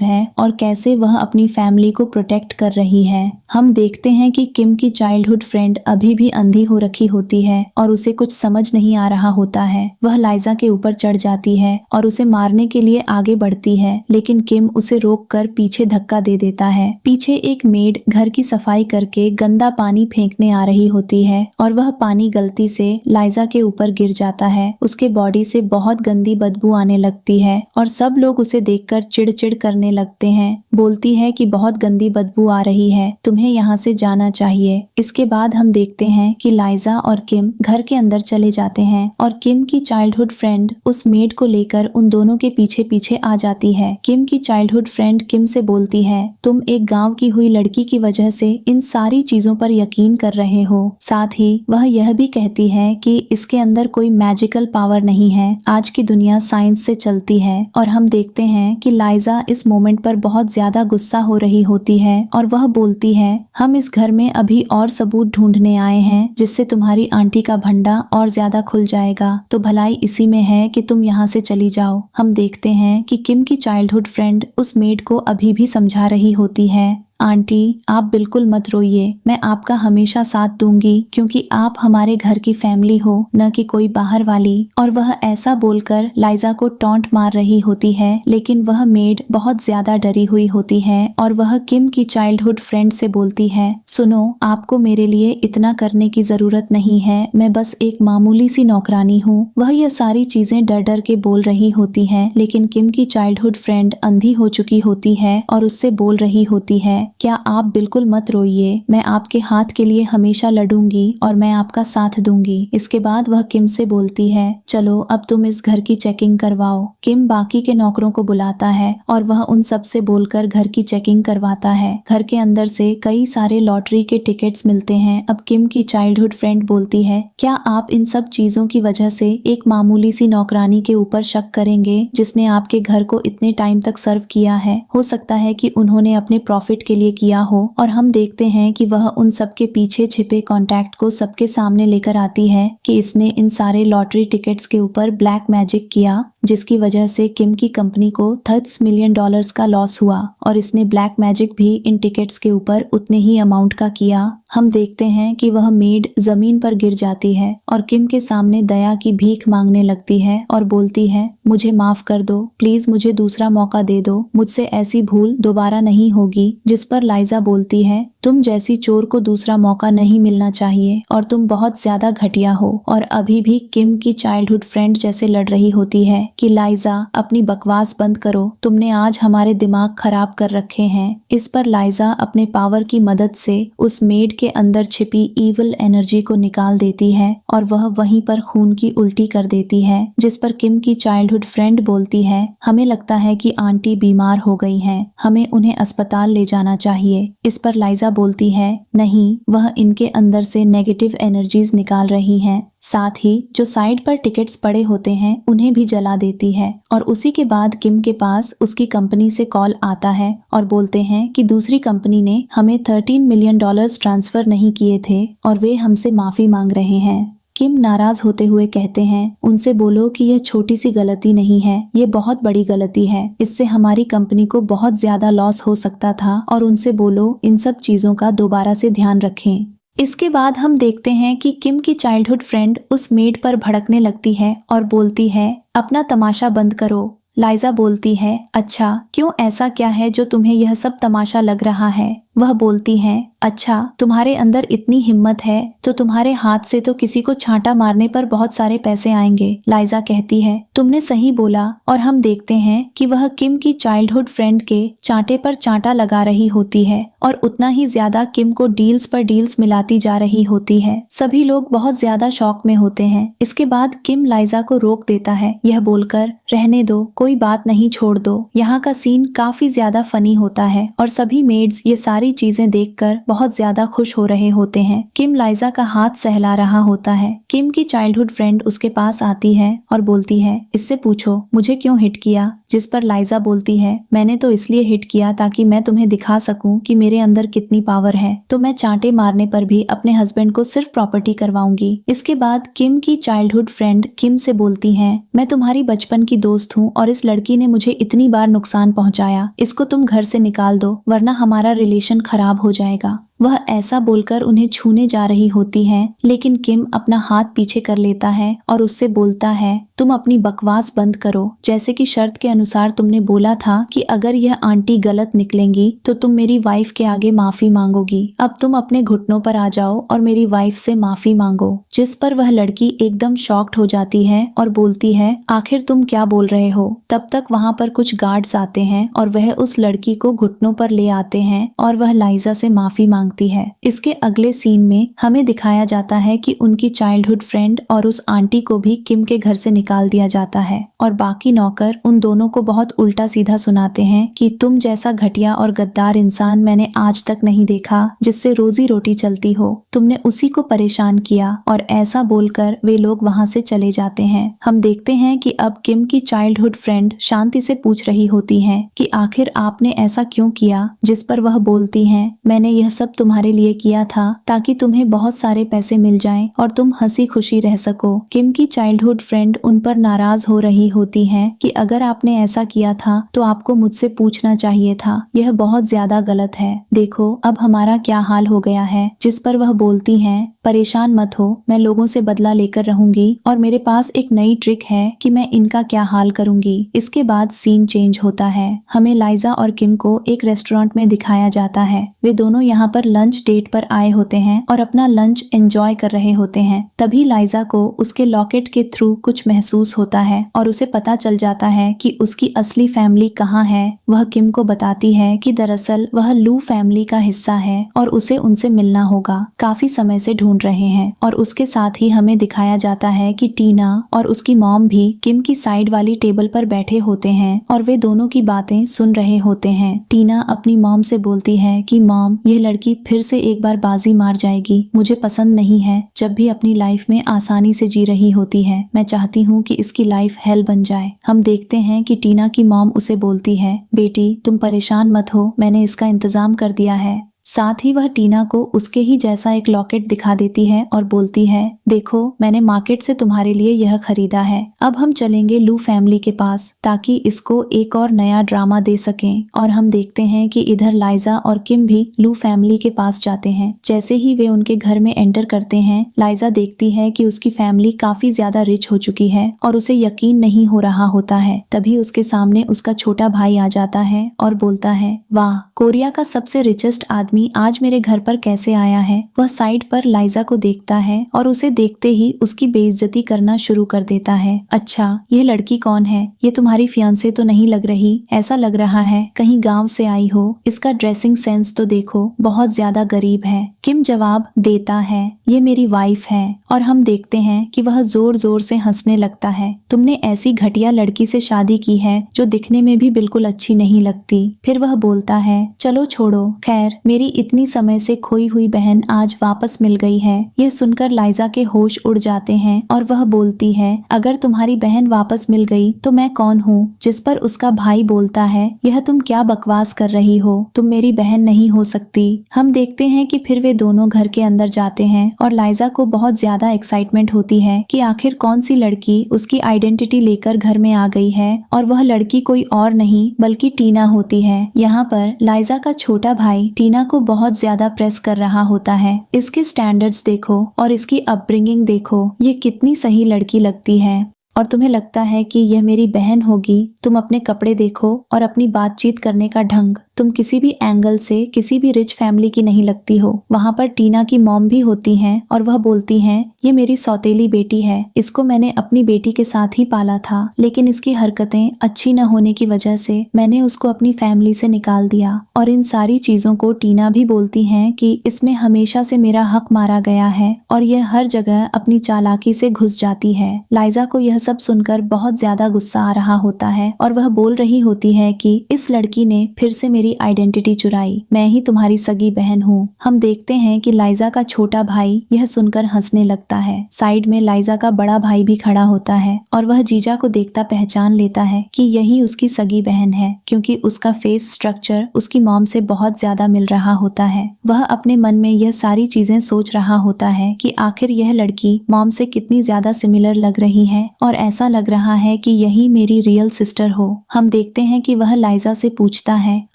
है और कैसे वह अपनी फैमिली को प्रोटेक्ट कर रही है। हम देखते हैं कि किम की चाइल्डहुड फ्रेंड अभी भी अंधी हो रखी होती है और उसे कुछ समझ नहीं आ रहा होता है। वह लाइजा के ऊपर चढ़ जाती है और उसे मारने के लिए आगे बढ़ती है, लेकिन किम उसे रोककर पीछे धक्का दे देता है। पीछे एक मेड घर की सफाई करके गंदा पानी फेंकने आ रही होती है और वह पानी गलती से लाइजा के ऊपर गिर जाता है। उसके बॉडी से बहुत गंदी बदबू आने लगती है और सब लोग उसे देखकर चिड़चिड़ करने लगते हैं। बोलती है कि बहुत गंदी बदबू आ रही है, तुम्हें यहाँ से जाना चाहिए। इसके बाद हम देखते हैं कि लाइजा और किम घर के अंदर चले जाते हैं और किम की चाइल्डहुड फ्रेंड उस मेड को लेकर उन दोनों के पीछे पीछे आ जाती है। किम की चाइल्डहुड फ्रेंड किम से बोलती है, तुम एक गांव की हुई लड़की की वजह से इन सारी चीजों पर यकीन कर रहे हो। साथ ही वह यह भी कहती है कि इसके अंदर कोई मैजिकल पावर नहीं है, आज की दुनिया साइंस से चलती है। और हम देखते हैं कि लाइजा इस मोमेंट पर बहुत ज्यादा गुस्सा हो रही होती है और वह बोलती है, हम इस घर में अभी और सबूत ढूंढने आए हैं जिससे तुम्हारी आंटी का भंडा और ज्यादा खुल जाएगा, तो भलाई इसी में है कि तुम यहाँ से चली जाओ। हम देखते हैं कि किम की चाइल्डहुड फ्रेंड उस मेड को अभी भी समझा रही होती है, आंटी आप बिल्कुल मत रोइए, मैं आपका हमेशा साथ दूंगी क्योंकि आप हमारे घर की फैमिली हो, न कि कोई बाहर वाली। और वह ऐसा बोलकर लाइजा को टॉन्ट मार रही होती है, लेकिन वह मेड बहुत ज्यादा डरी हुई होती है और वह किम की चाइल्डहुड फ्रेंड से बोलती है, सुनो आपको मेरे लिए इतना करने की जरूरत नहीं है, मैं बस एक मामूली सी नौकरानी हूँ। वह यह सारी चीजें डर डर के बोल रही होती है, लेकिन किम की चाइल्डहुड फ्रेंड अंधी हो चुकी होती है और उससे बोल रही होती है, क्या आप बिल्कुल मत रोइए, मैं आपके हाथ के लिए हमेशा लड़ूंगी और मैं आपका साथ दूंगी। इसके बाद वह किम से बोलती है, चलो अब तुम इस घर की चेकिंग करवाओ। किम बाकी के नौकरों को बुलाता है और वह उन सब से बोलकर घर की चेकिंग करवाता है। घर के अंदर से कई सारे लॉटरी के टिकट्स मिलते हैं। अब किम की चाइल्डहुड फ्रेंड बोलती है, क्या आप इन सब चीजों की वजह से एक मामूली सी नौकरानी के ऊपर शक करेंगे जिसने आपके घर को इतने टाइम तक सर्व किया है? हो सकता है कि उन्होंने अपने प्रॉफिट के लिए किया हो। और हम देखते हैं कि वह उन सबके पीछे छिपे कॉन्टैक्ट को सबके सामने लेकर आती है कि इसने इन सारे लॉटरी टिकट्स के ऊपर ब्लैक मैजिक किया, जिसकी वजह से किम की कंपनी को $30 मिलियन का लॉस हुआ और इसने ब्लैक मैजिक भी इन टिकट्स के ऊपर उतने ही अमाउंट का किया। हम देखते हैं कि वह मेड जमीन पर गिर जाती है और किम के सामने दया की भीख मांगने लगती है और बोलती है, मुझे माफ कर दो, प्लीज मुझे दूसरा मौका दे दो, मुझसे ऐसी भूल दोबारा नहीं होगी। जिस पर लाइजा बोलती है, तुम जैसी चोर को दूसरा मौका नहीं मिलना चाहिए और तुम बहुत ज्यादा घटिया हो। और अभी भी किम की चाइल्डहुड फ्रेंड जैसे लड़ रही होती है कि लाइजा अपनी बकवास बंद करो, तुमने आज हमारे दिमाग खराब कर रखे हैं। इस पर लाइजा अपने पावर की मदद से उस मेड के अंदर छिपी ईविल एनर्जी को निकाल देती है और वह वहीं पर खून की उल्टी कर देती है। जिस पर किम की चाइल्डहुड फ्रेंड बोलती है, हमें लगता है कि आंटी बीमार हो गई हैं, हमें उन्हें अस्पताल ले जाना चाहिए। इस पर लाइजा बोलती है, नहीं, वह इनके अंदर से नेगेटिव एनर्जीज निकाल रही हैं। साथ ही जो साइड पर टिकट्स पड़े होते हैं उन्हें भी जला देती है। और उसी के बाद किम के पास उसकी कंपनी से कॉल आता है और बोलते हैं कि दूसरी कंपनी ने हमें $13 मिलियन ट्रांसफर नहीं किए थे और वे हमसे माफी मांग रहे हैं। किम नाराज होते हुए कहते हैं, उनसे बोलो कि यह छोटी सी गलती नहीं है, ये बहुत बड़ी गलती है, इससे हमारी कंपनी को बहुत ज्यादा लॉस हो सकता था और उनसे बोलो इन सब चीजों का दोबारा से ध्यान रखें। इसके बाद हम देखते हैं कि किम की चाइल्डहुड फ्रेंड उस मेड पर भड़कने लगती है और बोलती है, अपना तमाशा बंद करो। लाइजा बोलती है, अच्छा क्यों, ऐसा क्या है जो तुम्हें यह सब तमाशा लग रहा है? वह बोलती है, अच्छा तुम्हारे अंदर इतनी हिम्मत है तो तुम्हारे हाथ से तो किसी को छांटा मारने पर बहुत सारे पैसे आएंगे। लाइजा कहती है, तुमने सही बोला। और हम देखते हैं कि वह किम की चाइल्डहुड फ्रेंड के चांटे पर चांटा लगा रही होती है और उतना ही ज्यादा किम को डील्स पर डील्स मिलाती जा रही होती है। सभी लोग बहुत ज्यादा शौक में होते हैं। इसके बाद किम लाइजा को रोक देता है, यह बोलकर, रहने दो, कोई बात नहीं, छोड़ दो। यहाँ का सीन काफी ज्यादा फनी होता है और सभी मेड्स ये सारी चीजें देखकर बहुत ज्यादा खुश हो रहे होते हैं। किम लाइजा का हाथ सहला रहा होता है। किम की चाइल्डहुड फ्रेंड उसके पास आती है और बोलती है, इससे पूछो मुझे क्यों हिट किया। जिस पर लाइजा बोलती है, मैंने तो इसलिए हिट किया ताकि मैं तुम्हें दिखा सकूं कि मेरे अंदर कितनी पावर है। तो मैं चांटे मारने पर भी अपने हस्बैंड को सिर्फ प्रॉपर्टी करवाऊंगी। इसके बाद किम की चाइल्डहुड फ्रेंड किम से बोलती है, मैं तुम्हारी बचपन की दोस्त हूँ और इस लड़की ने मुझे इतनी बार नुकसान पहुँचाया, इसको तुम घर से निकाल दो वरना हमारा रिलेशन खराब हो जाएगा। वह ऐसा बोलकर उन्हें छूने जा रही होती है, लेकिन किम अपना हाथ पीछे कर लेता है और उससे बोलता है, तुम अपनी बकवास बंद करो। जैसे कि शर्त के अनुसार तुमने बोला था कि अगर यह आंटी गलत निकलेंगी तो तुम मेरी वाइफ के आगे माफी मांगोगी। अब तुम अपने घुटनों पर आ जाओ और मेरी वाइफ से माफी मांगो। जिस पर वह लड़की एकदम शॉक्ड हो जाती है और बोलती है, आखिर तुम क्या बोल रहे हो। तब तक वहाँ पर कुछ गार्ड्स आते हैं और वह उस लड़की को घुटनों पर ले आते हैं और वह लाइजा से माफी मांगती है। इसके अगले सीन में हमें दिखाया जाता है कि उनकी चाइल्डहुड फ्रेंड और उस आंटी को भी किम के घर से निकाल दिया जाता है और बाकी नौकर उन दोनों को बहुत उल्टा सीधा सुनाते हैं कि तुम जैसा घटिया और गद्दार इंसान मैंने आज तक नहीं देखा जिससे रोजी रोटी चलती हो। तुमने उसी को परेशान किया। और ऐसा बोलकर वे लोग वहां से चले जाते हैं। हम देखते हैं कि अब किम की चाइल्डहुड फ्रेंड शांति से पूछ रही होती है कि आखिर आपने ऐसा क्यों किया। जिस पर वह बोलती है, मैंने यह सब तुम्हारे लिए किया था ताकि तुम्हें बहुत सारे पैसे मिल जाएं और तुम हंसी खुशी रह सको। किम की चाइल्डहुड फ्रेंड उन पर नाराज हो रही होती है कि अगर आपने ऐसा किया था तो आपको मुझसे पूछना चाहिए था, यह बहुत ज्यादा गलत है। देखो अब हमारा क्या हाल हो गया है। जिस पर वह बोलती है, परेशान मत हो, मैं लोगों से बदला लेकर रहूंगी और मेरे पास एक नई ट्रिक है कि मैं इनका क्या हाल करूंगी। इसके बाद सीन चेंज होता है। हमें लाइजा और किम को एक रेस्टोरेंट में दिखाया जाता है। वे दोनों यहाँ पर लंच डेट पर आए होते हैं और अपना लंच एंजॉय कर रहे होते हैं। तभी लाइजा को उसके लॉकेट के थ्रू कुछ महसूस होता है और उसे पता चल जाता है कि उसकी असली फैमिली कहाँ है। वह किम को बताती है कि दरअसल वह लू फैमिली का हिस्सा है और उसे उनसे मिलना होगा। काफी समय से ढूंढ रहे हैं। और उसके साथ ही हमें दिखाया जाता है कि टीना और उसकी मॉम भी किम की साइड वाली टेबल पर बैठे होते हैं और वे दोनों की बातें सुन रहे होते हैं। टीना अपनी मॉम से बोलती है कि मॉम, यह लड़की फिर से एक बार बाजी मार जाएगी। मुझे पसंद नहीं है जब भी अपनी लाइफ में आसानी से जी रही होती है। मैं चाहती हूँ कि इसकी लाइफ हेल बन जाए। हम देखते हैं कि टीना की मॉम उसे बोलती है, बेटी तुम परेशान मत हो, मैंने इसका इंतजाम कर दिया है। साथ ही वह टीना को उसके ही जैसा एक लॉकेट दिखा देती है और बोलती है, देखो मैंने मार्केट से तुम्हारे लिए यह खरीदा है। अब हम चलेंगे लू फैमिली के पास ताकि इसको एक और नया ड्रामा दे सकें। और हम देखते हैं कि इधर लाइजा और किम भी लू फैमिली के पास जाते हैं। जैसे ही वे उनके घर में एंटर करते हैं, लाइजा देखती है कि उसकी फैमिली काफी ज्यादा रिच हो चुकी है और उसे यकीन नहीं हो रहा होता है। तभी उसके सामने उसका छोटा भाई आ जाता है और बोलता है, वाह, कोरिया का सबसे रिचेस्ट आदमी आज मेरे घर पर कैसे आया है। वह साइड पर लाइजा को देखता है और उसे देखते ही उसकी बेइज्जती करना शुरू कर देता है। अच्छा, यह लड़की कौन है? ये तुम्हारी फियांसे तो नहीं लग रही, ऐसा लग रहा है कहीं गांव से आई हो। इसका ड्रेसिंग सेंस तो देखो, बहुत ज्यादा गरीब है। किम जवाब देता है, ये मेरी वाइफ है। और हम देखते हैं कि वह जोर जोर से हंसने लगता है। तुमने ऐसी घटिया लड़की से शादी की है जो दिखने में भी बिल्कुल अच्छी नहीं लगती। फिर वह बोलता है, चलो छोड़ो, खैर मेरी इतनी समय से खोई हुई बहन आज वापस मिल गई है। यह सुनकर लाइजा के होश उड़ जाते हैं और वह बोलती है, अगर तुम्हारी बहन वापस मिल गई तो मैं कौन हूँ। जिस पर उसका भाई बोलता है, यह तुम क्या बकवास कर रही हो, तुम मेरी बहन नहीं हो सकती। हम देखते हैं कि फिर वे दोनों घर के अंदर जाते हैं और लाइजा को बहुत ज्यादा एक्साइटमेंट होती है कि आखिर कौन सी लड़की उसकी आइडेंटिटी लेकर घर में आ गई है। और वह लड़की कोई और नहीं बल्कि टीना होती है। यहाँ पर लाइजा का छोटा भाई टीना को बहुत ज्यादा प्रेस कर रहा होता है। इसके स्टैंडर्ड्स देखो और इसकी अपब्रिंगिंग देखो, ये कितनी सही लड़की लगती है। और तुम्हें लगता है कि यह मेरी बहन होगी। तुम अपने कपड़े देखो और अपनी बातचीत करने का ढंग, तुम किसी भी एंगल से किसी भी रिच फैमिली की नहीं लगती हो। वहाँ पर टीना की मॉम भी होती हैं और वह बोलती हैं, ये मेरी सौतेली बेटी है, इसको मैंने अपनी बेटी के साथ ही पाला था, लेकिन इसकी हरकतें अच्छी न होने की वजह से मैंने उसको अपनी फैमिली से निकाल दिया। और इन सारी चीजों को टीना भी बोलती हैं कि इसमें हमेशा से मेरा हक मारा गया है और यह हर जगह अपनी चालाकी से घुस जाती है। लाइजा को यह सब सुनकर बहुत ज्यादा गुस्सा आ रहा होता है और वह बोल रही होती है कि इस लड़की ने फिर से मेरी आइडेंटिटी चुराई, मैं ही तुम्हारी सगी बहन हूँ। हम देखते हैं कि लाइजा का छोटा भाई यह सुनकर हंसने लगता है। साइड में लाइजा का बड़ा भाई भी खड़ा होता है और वह जीजा को देखता पहचान लेता है कि यही उसकी सगी बहन है, क्योंकि उसका फेस स्ट्रक्चर उसकी मॉम से बहुत ज्यादा मिल रहा होता है। वह अपने मन में यह सारी चीजें सोच रहा होता है कि आखिर यह लड़की मॉम से कितनी ज्यादा सिमिलर लग रही है और ऐसा लग रहा है कि यही मेरी रियल सिस्टर हो। हम देखते हैं कि वह लाइजा से पूछता है,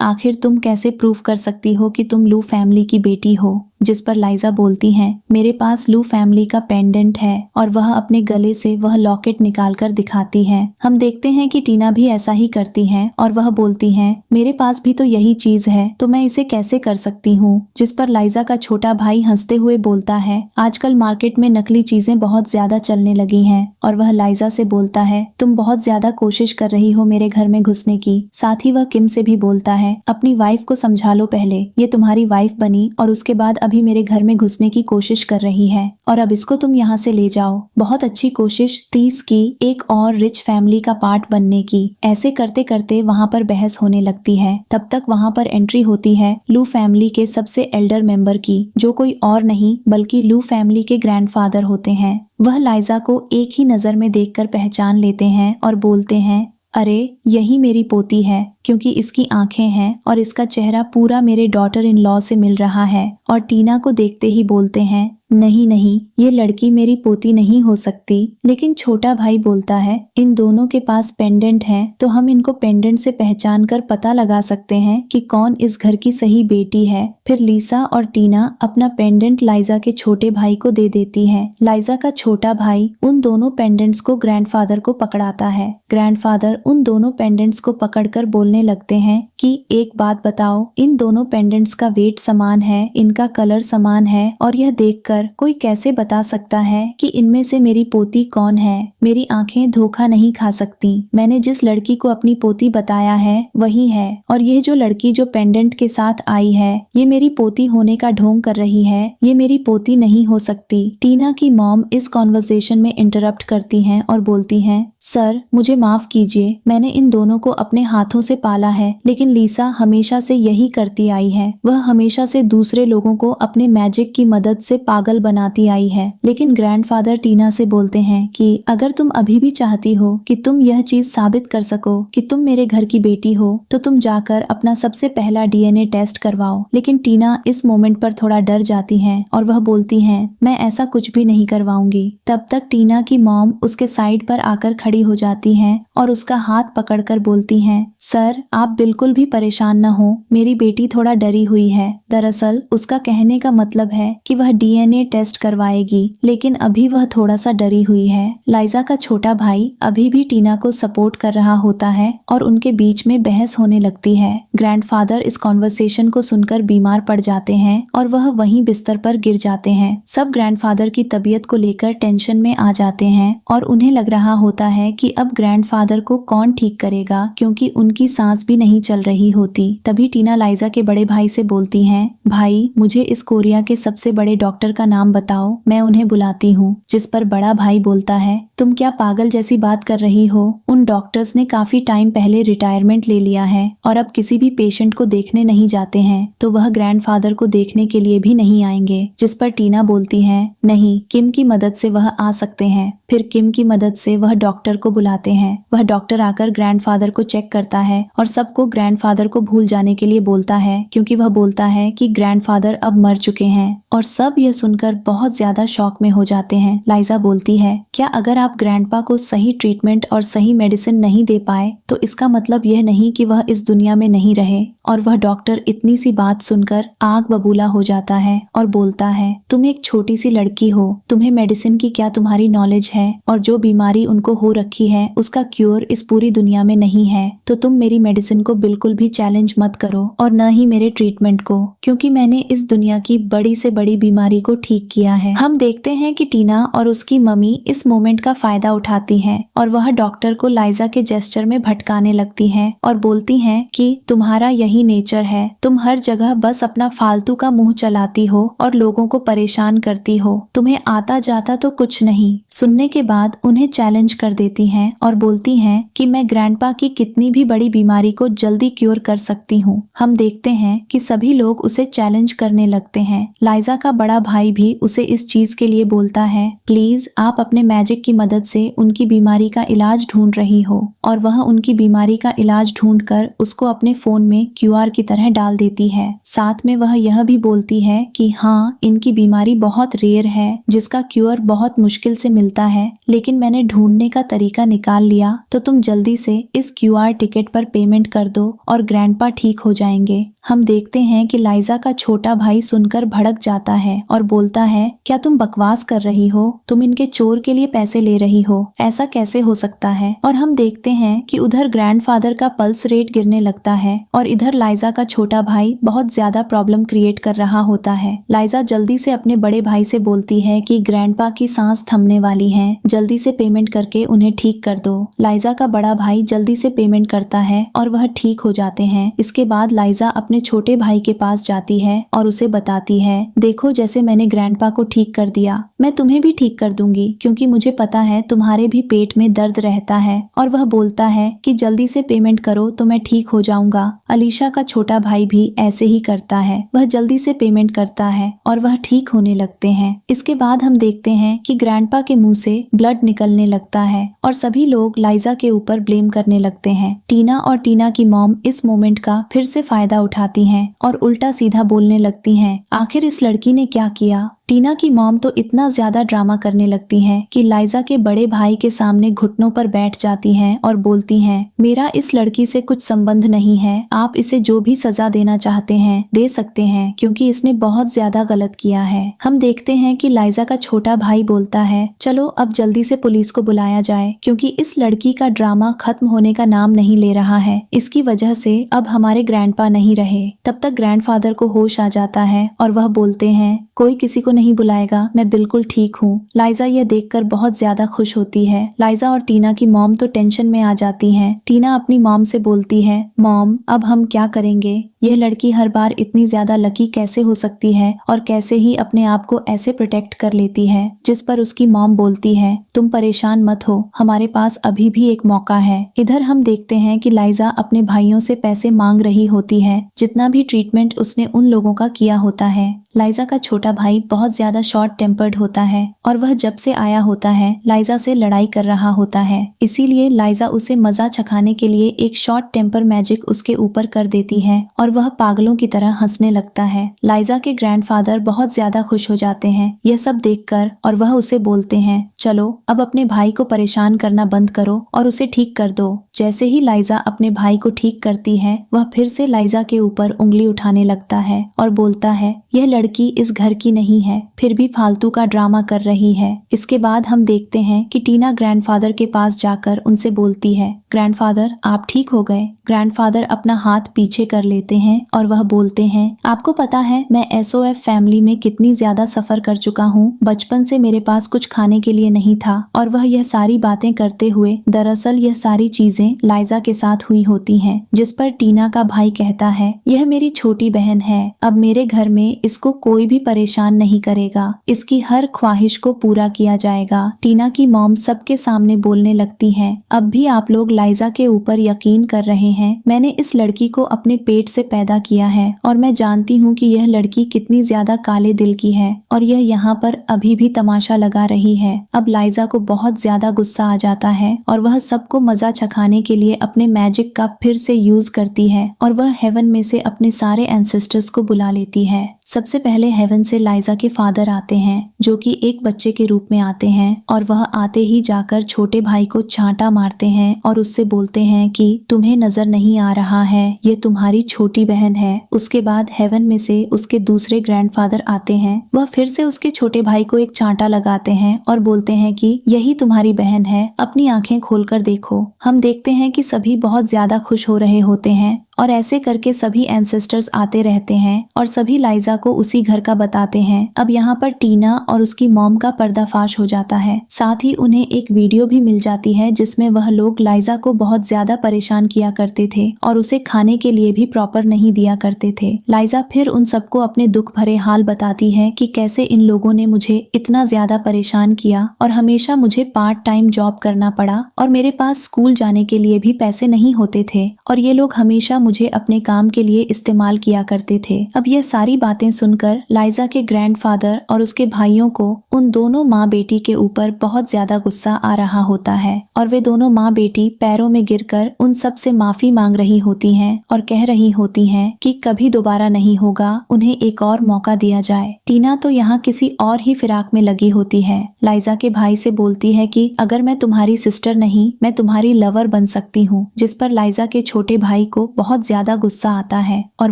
आखिर तुम कैसे प्रूव कर सकती हो कि तुम लू फैमिली की बेटी हो? जिस पर लाइजा बोलती है, मेरे पास लू फैमिली का पेंडेंट है, और वह अपने गले से वह लॉकेट निकालकर दिखाती है। हम देखते हैं कि टीना भी ऐसा ही करती है और वह बोलती है, मेरे पास भी तो यही चीज है, तो मैं इसे कैसे कर सकती हूँ? जिस पर लाइजा का छोटा भाई हंसते हुए बोलता है, आजकल मार्केट में नकली चीजें बहुत ज्यादा चलने लगी हैं। और वह लाइजा से बोलता है, तुम बहुत ज्यादा कोशिश कर रही हो मेरे घर में घुसने की। साथ ही वह किम से भी बोलता है, अपनी वाइफ को समझा लो पहले, ये तुम्हारी वाइफ बनी और उसके बाद अभी मेरे घर में घुसने की कोशिश कर रही है और अब इसको तुम यहाँ से ले जाओ। बहुत अच्छी कोशिश 30 की एक और रिच फैमिली का पार्ट बनने की। ऐसे करते करते वहाँ पर बहस होने लगती है। तब तक वहाँ पर एंट्री होती है लू फैमिली के सबसे एल्डर मेंबर की, जो कोई और नहीं बल्कि लू फैमिली के ग्रैंडफादर होते हैं। वह लाइजा को एक ही नजर में देखकर पहचान लेते हैं और बोलते हैं, अरे यही मेरी पोती है, क्योंकि इसकी आंखें हैं और इसका चेहरा पूरा मेरे डॉटर इन लॉ से मिल रहा है। और टीना को देखते ही बोलते हैं, नहीं नहीं, ये लड़की मेरी पोती नहीं हो सकती। लेकिन छोटा भाई बोलता है, इन दोनों के पास पेंडेंट है, तो हम इनको पेंडेंट से पहचान कर पता लगा सकते हैं कि कौन इस घर की सही बेटी है। फिर लीसा और टीना अपना पेंडेंट लाइजा के छोटे भाई को दे देती है। लाइजा का छोटा भाई उन दोनों पेंडेंट्स को ग्रैंडफादर को पकड़ाता है। ग्रैंडफादर उन दोनों पेंडेंट्स को पकड़कर बोलने लगते हैं कि एक बात बताओ, इन दोनों पेंडेंट्स का वेट समान है, इनका कलर समान है, और यह देखकर कोई कैसे बता सकता है कि इनमें से मेरी पोती कौन है? मेरी आंखें धोखा नहीं खा सकती। मैंने जिस लड़की को अपनी पोती बताया है वही है, और यह जो लड़की जो पेंडेंट के साथ आई है, ये मेरी पोती होने का ढोंग कर रही है। ये मेरी पोती नहीं हो सकती। टीना की मॉम इस कॉन्वर्सेशन में इंटरप्ट करती हैं और बोलती हैं, सर मुझे माफ कीजिए, मैंने इन दोनों को अपने हाथों से पाला है, लेकिन लीसा हमेशा से यही करती आई है। वह हमेशा से दूसरे लोगों को अपने मैजिक की मदद से पागल बनाती आई है। लेकिन ग्रैंडफादर टीना से बोलते हैं कि अगर तुम अभी भी चाहती हो कि तुम यह चीज साबित कर सको कि तुम मेरे घर की बेटी हो, तो तुम जाकर अपना सबसे पहला डीएनए टेस्ट करवाओ। लेकिन टीना इस मोमेंट पर थोड़ा डर जाती है और वह बोलती है, मैं ऐसा कुछ भी नहीं करवाऊंगी। तब तक टीना की मॉम उसके साइड पर आकर खड़ी हो जाती हैं और उसका हाथ पकड़कर बोलती हैं, सर आप बिल्कुल भी परेशान न हो, मेरी बेटी थोड़ा डरी हुई है। दरअसल उसका कहने का मतलब है कि वह डीएनए टेस्ट करवाएगी, लेकिन अभी वह थोड़ा सा डरी हुई है। लाइजा का छोटा भाई अभी भी टीना को सपोर्ट कर रहा होता है और उनके बीच में बहस होने लगती है। ग्रैंडफादर इस कॉन्वर्सेशन को सुनकर बीमार पड़ जाते हैं और वह वहीं बिस्तर पर गिर जाते हैं। सब ग्रैंडफादर की तबीयत को लेकर टेंशन में आ जाते हैं और उन्हें लग रहा होता है कि अब ग्रैंडफादर को कौन ठीक करेगा, क्योंकि उनकी सांस भी नहीं चल रही होती। तभी टीना लाइजा के बड़े भाई से बोलती हैं, भाई मुझे इस कोरिया के सबसे बड़े डॉक्टर का नाम बताओ, मैं उन्हें बुलाती हूँ। जिस पर बड़ा भाई बोलता है, तुम क्या पागल जैसी बात कर रही हो? उन डॉक्टर्स ने काफी टाइम पहले रिटायरमेंट ले लिया है और अब किसी भी पेशेंट को देखने नहीं जाते हैं, तो वह ग्रैंडफादर को देखने के लिए भी नहीं आएंगे। जिस पर टीना बोलती है, नहीं, किम की मदद से वह आ सकते हैं। फिर किम की मदद से वह डॉक्टर को बुलाते हैं। वह डॉक्टर आकर ग्रैंडफादर को चेक करता है और सबको ग्रैंडफादर को भूल जाने के लिए बोलता है, क्योंकि वह बोलता है कि ग्रैंडफादर अब मर चुके हैं। और सब यह सुन सुनकर बहुत ज्यादा शॉक में हो जाते हैं। लाइजा बोलती है, क्या अगर आप ग्रैंडपा को सही ट्रीटमेंट और सही मेडिसिन नहीं दे पाए तो इसका मतलब यह नहीं कि वह इस दुनिया में नहीं रहे। और वह डॉक्टर इतनी सी बात सुनकर आग बबूला हो जाता है और बोलता है, तुम एक छोटी सी लड़की हो, तुम्हें मेडिसिन की क्या तुम्हारी नॉलेज है, और जो बीमारी उनको हो रखी है उसका क्योर इस पूरी दुनिया में नहीं है, तो तुम मेरी मेडिसिन को बिल्कुल भी चैलेंज मत करो और न ही मेरे ट्रीटमेंट को, क्योंकि मैंने इस दुनिया की बड़ी से बड़ी बीमारी को ठीक किया है। हम देखते हैं कि टीना और उसकी मम्मी इस मोमेंट का फायदा उठाती हैं और वह डॉक्टर को लाइजा के जेस्चर में भटकाने लगती हैं और बोलती हैं कि तुम्हारा यही नेचर है, तुम हर जगह बस अपना फालतू का मुंह चलाती हो और लोगों को परेशान करती हो, तुम्हें आता जाता तो कुछ नहीं। सुनने के बाद उन्हें चैलेंज कर देती हैं और बोलती हैं कि मैं ग्रैंडपा की कितनी भी बड़ी बीमारी को जल्दी क्योर कर सकती हूँ। हम देखते हैं कि सभी लोग उसे चैलेंज करने लगते हैं। लाइजा का बड़ा भाई भी उसे इस चीज के लिए बोलता है, प्लीज आप अपने मैजिक की मदद से उनकी बीमारी का इलाज ढूंढ रही हो, और वह उनकी बीमारी का इलाज ढूंढकर उसको अपने फोन में क्यूआर की तरह डाल देती है। साथ में वह यह भी बोलती है कि हाँ, इनकी बीमारी बहुत रेयर है जिसका क्यूर बहुत मुश्किल से मिलता है, लेकिन मैंने ढूंढने का तरीका निकाल लिया, तो तुम जल्दी से इस क्यूआर टिकट पर पेमेंट कर दो और ग्रैंडपा ठीक हो जाएंगे। हम देखते हैं कि लाइजा का छोटा भाई सुनकर भड़क जाता है और बोलता है, क्या तुम बकवास कर रही हो, तुम इनके चोर के लिए पैसे ले रही हो, ऐसा कैसे हो सकता है। और हम देखते हैं कि उधर ग्रैंडफादर का पल्स रेट गिरने लगता है और इधर लाइजा का छोटा भाई बहुत ज्यादा प्रॉब्लम क्रिएट कर रहा होता है। लाइजा जल्दी से अपने बड़े भाई से बोलती है कि ग्रैंडपा की सांस थमने वाली है, जल्दी से पेमेंट करके उन्हें ठीक कर दो। लाइजा का बड़ा भाई जल्दी से पेमेंट करता है और वह ठीक हो जाते हैं। इसके बाद लाइजा अपने छोटे भाई के पास जाती है और उसे बताती है, देखो जैसे मैंने ग्रैंडपा को ठीक कर दिया, मैं तुम्हें भी ठीक कर दूंगी, क्योंकि मुझे पता है तुम्हारे भी पेट में दर्द रहता है। और वह बोलता है कि जल्दी से पेमेंट करो तो मैं ठीक हो जाऊंगा। अलीशा का छोटा भाई भी ऐसे ही करता है, वह जल्दी से पेमेंट करता है और वह ठीक होने लगते हैं। इसके बाद हम देखते हैं कि ग्रैंडपा के मुंह से ब्लड निकलने लगता है और सभी लोग लाइजा के ऊपर ब्लेम करने लगते हैं। टीना और टीना की मॉम इस मोमेंट का फिर से फायदा उठाती हैं और उल्टा सीधा बोलने लगती हैं, आखिर इस लड़की ने क्या किया। टीना की मॉम तो इतना ज्यादा ड्रामा करने लगती हैं कि लाइजा के बड़े भाई के सामने घुटनों पर बैठ जाती हैं और बोलती हैं, मेरा इस लड़की से कुछ संबंध नहीं है, आप इसे जो भी सजा देना चाहते हैं दे सकते हैं, क्योंकि इसने बहुत ज्यादा गलत किया है। हम देखते हैं कि लाइजा का छोटा भाई बोलता है, चलो अब जल्दी से पुलिस को बुलाया जाए, क्योंकि इस लड़की का ड्रामा खत्म होने का नाम नहीं ले रहा है, इसकी वजह से अब हमारे ग्रैंडपा नहीं रहे। तब तक ग्रैंडफादर को होश आ जाता है और वह बोलते हैं, कोई किसी को नहीं बुलाएगा, मैं बिल्कुल ठीक हूँ। लाइजा यह देखकर बहुत ज्यादा खुश होती है। लाइजा और टीना की मॉम तो टेंशन में आ जाती हैं। टीना अपनी मॉम से बोलती है, मॉम अब हम क्या करेंगे, यह लड़की हर बार इतनी ज्यादा लकी कैसे हो सकती है और कैसे ही अपने आप को ऐसे प्रोटेक्ट कर लेती है। जिस पर उसकी मॉम बोलती है, तुम परेशान मत हो, हमारे पास अभी भी एक मौका है। इधर हम देखते हैं कि लाइजा अपने भाइयों से पैसे मांग रही होती है, जितना भी ट्रीटमेंट उसने उन लोगों का किया होता है। लाइजा का छोटा भाई बहुत ज्यादा शॉर्ट टेम्पर्ड होता है और वह जब से आया होता है लाइजा से लड़ाई कर रहा होता है, इसीलिए लाइजा उसे मजा चखाने के लिए एक शॉर्ट टेम्पर मैजिक उसके ऊपर कर देती है और वह पागलों की तरह हंसने लगता है। लाइजा के ग्रैंडफादर बहुत ज्यादा खुश हो जाते हैं यह सब देखकर और वह उसे बोलते हैं, चलो अब अपने भाई को परेशान करना बंद करो और उसे ठीक कर दो। जैसे ही लाइजा अपने भाई को ठीक करती है, वह फिर से लाइजा के ऊपर उंगली उठाने लगता है और बोलता है, यह लड़की इस घर की नहीं है, फिर भी फालतू का ड्रामा कर रही है। इसके बाद हम देखते हैं कि टीना ग्रैंडफादर के पास जाकर उनसे बोलती है, ग्रैंडफादर आप ठीक हो गए। ग्रैंडफादर अपना हाथ पीछे कर लेते हैं और वह बोलते हैं, आपको पता है मैं एसओएफ फैमिली में कितनी ज्यादा सफर कर चुका हूँ। बचपन से मेरे पास कुछ खाने के लिए नहीं था और वह यह सारी बातें करते हुए दरअसल यह सारी चीजें लाइजा के साथ हुई होती हैं। जिस पर टीना का भाई कहता है, यह मेरी छोटी बहन है, अब मेरे घर में इसको कोई भी परेशान नहीं करेगा, इसकी हर ख्वाहिश को पूरा किया जाएगा। टीना की मॉम सबके सामने बोलने लगती है, अब भी आप लोग लाइजा के ऊपर यकीन कर रहे हैं, मैंने इस लड़की को अपने पेट से पैदा किया है और मैं जानती हूँ कि यह लड़की कितनी ज्यादा काले दिल की है और यह यहाँ पर अभी भी तमाशा लगा रही है। अब लाइजा को बहुत ज्यादा गुस्सा आ जाता है और वह सबको मजा चखाने के लिए अपने मैजिक का फिर से यूज करती है और वह हेवन में से अपने सारे एंसेस्टर्स को बुला लेती है। सबसे पहले हेवन से लाइजा के फादर आते हैं जो कि एक बच्चे के रूप में आते हैं और वह आते ही जाकर छोटे भाई को चांटा मारते हैं और उससे बोलते हैं कि तुम्हें नजर नहीं आ रहा है, ये तुम्हारी छोटी बहन है। उसके बाद हेवन में से उसके दूसरे ग्रैंडफादर आते हैं, वह फिर से उसके छोटे भाई को एक चांटा लगाते हैं और बोलते हैं कि यही तुम्हारी बहन है, अपनी आंखें खोलकर देखो। हम देखते हैं कि सभी बहुत ज्यादा खुश हो रहे होते हैं और ऐसे करके सभी एंसेस्टर्स आते रहते हैं और सभी लाइजा को उसी घर का बताते हैं। अब यहाँ पर टीना और उसकी मॉम का पर्दाफाश हो जाता है। साथ ही उन्हें एक वीडियो भी मिल जाती है जिसमें वह लोग लाइजा को बहुत ज्यादा परेशान किया करते थे और उसे खाने के लिए भी प्रॉपर नहीं दिया करते थे। लाइजा फिर उन सबको अपने दुख भरे हाल बताती है कि कैसे इन लोगों ने मुझे इतना ज्यादा परेशान किया और हमेशा मुझे पार्ट टाइम जॉब करना पड़ा और मेरे पास स्कूल जाने के लिए भी पैसे नहीं होते थे और ये लोग हमेशा मुझे अपने काम के लिए इस्तेमाल किया करते थे। अब यह सारी बातें सुनकर लाइजा के ग्रैंडफादर और उसके भाइयों को उन दोनों माँ बेटी के ऊपर बहुत ज्यादा गुस्सा आ रहा होता है और वे दोनों माँ बेटी पैरों में गिरकर उन सब से माफी मांग रही होती हैं और कह रही होती हैं कि कभी दोबारा नहीं होगा, उन्हें एक और मौका दिया जाए। टीना तो यहाँ किसी और ही फिराक में लगी होती है। लाइजा के भाई से बोलती है कि अगर मैं तुम्हारी सिस्टर नहीं, मैं तुम्हारी लवर बन सकती हूँ, जिस पर लाइजा के छोटे भाई को बहुत ज्यादा गुस्सा आता है और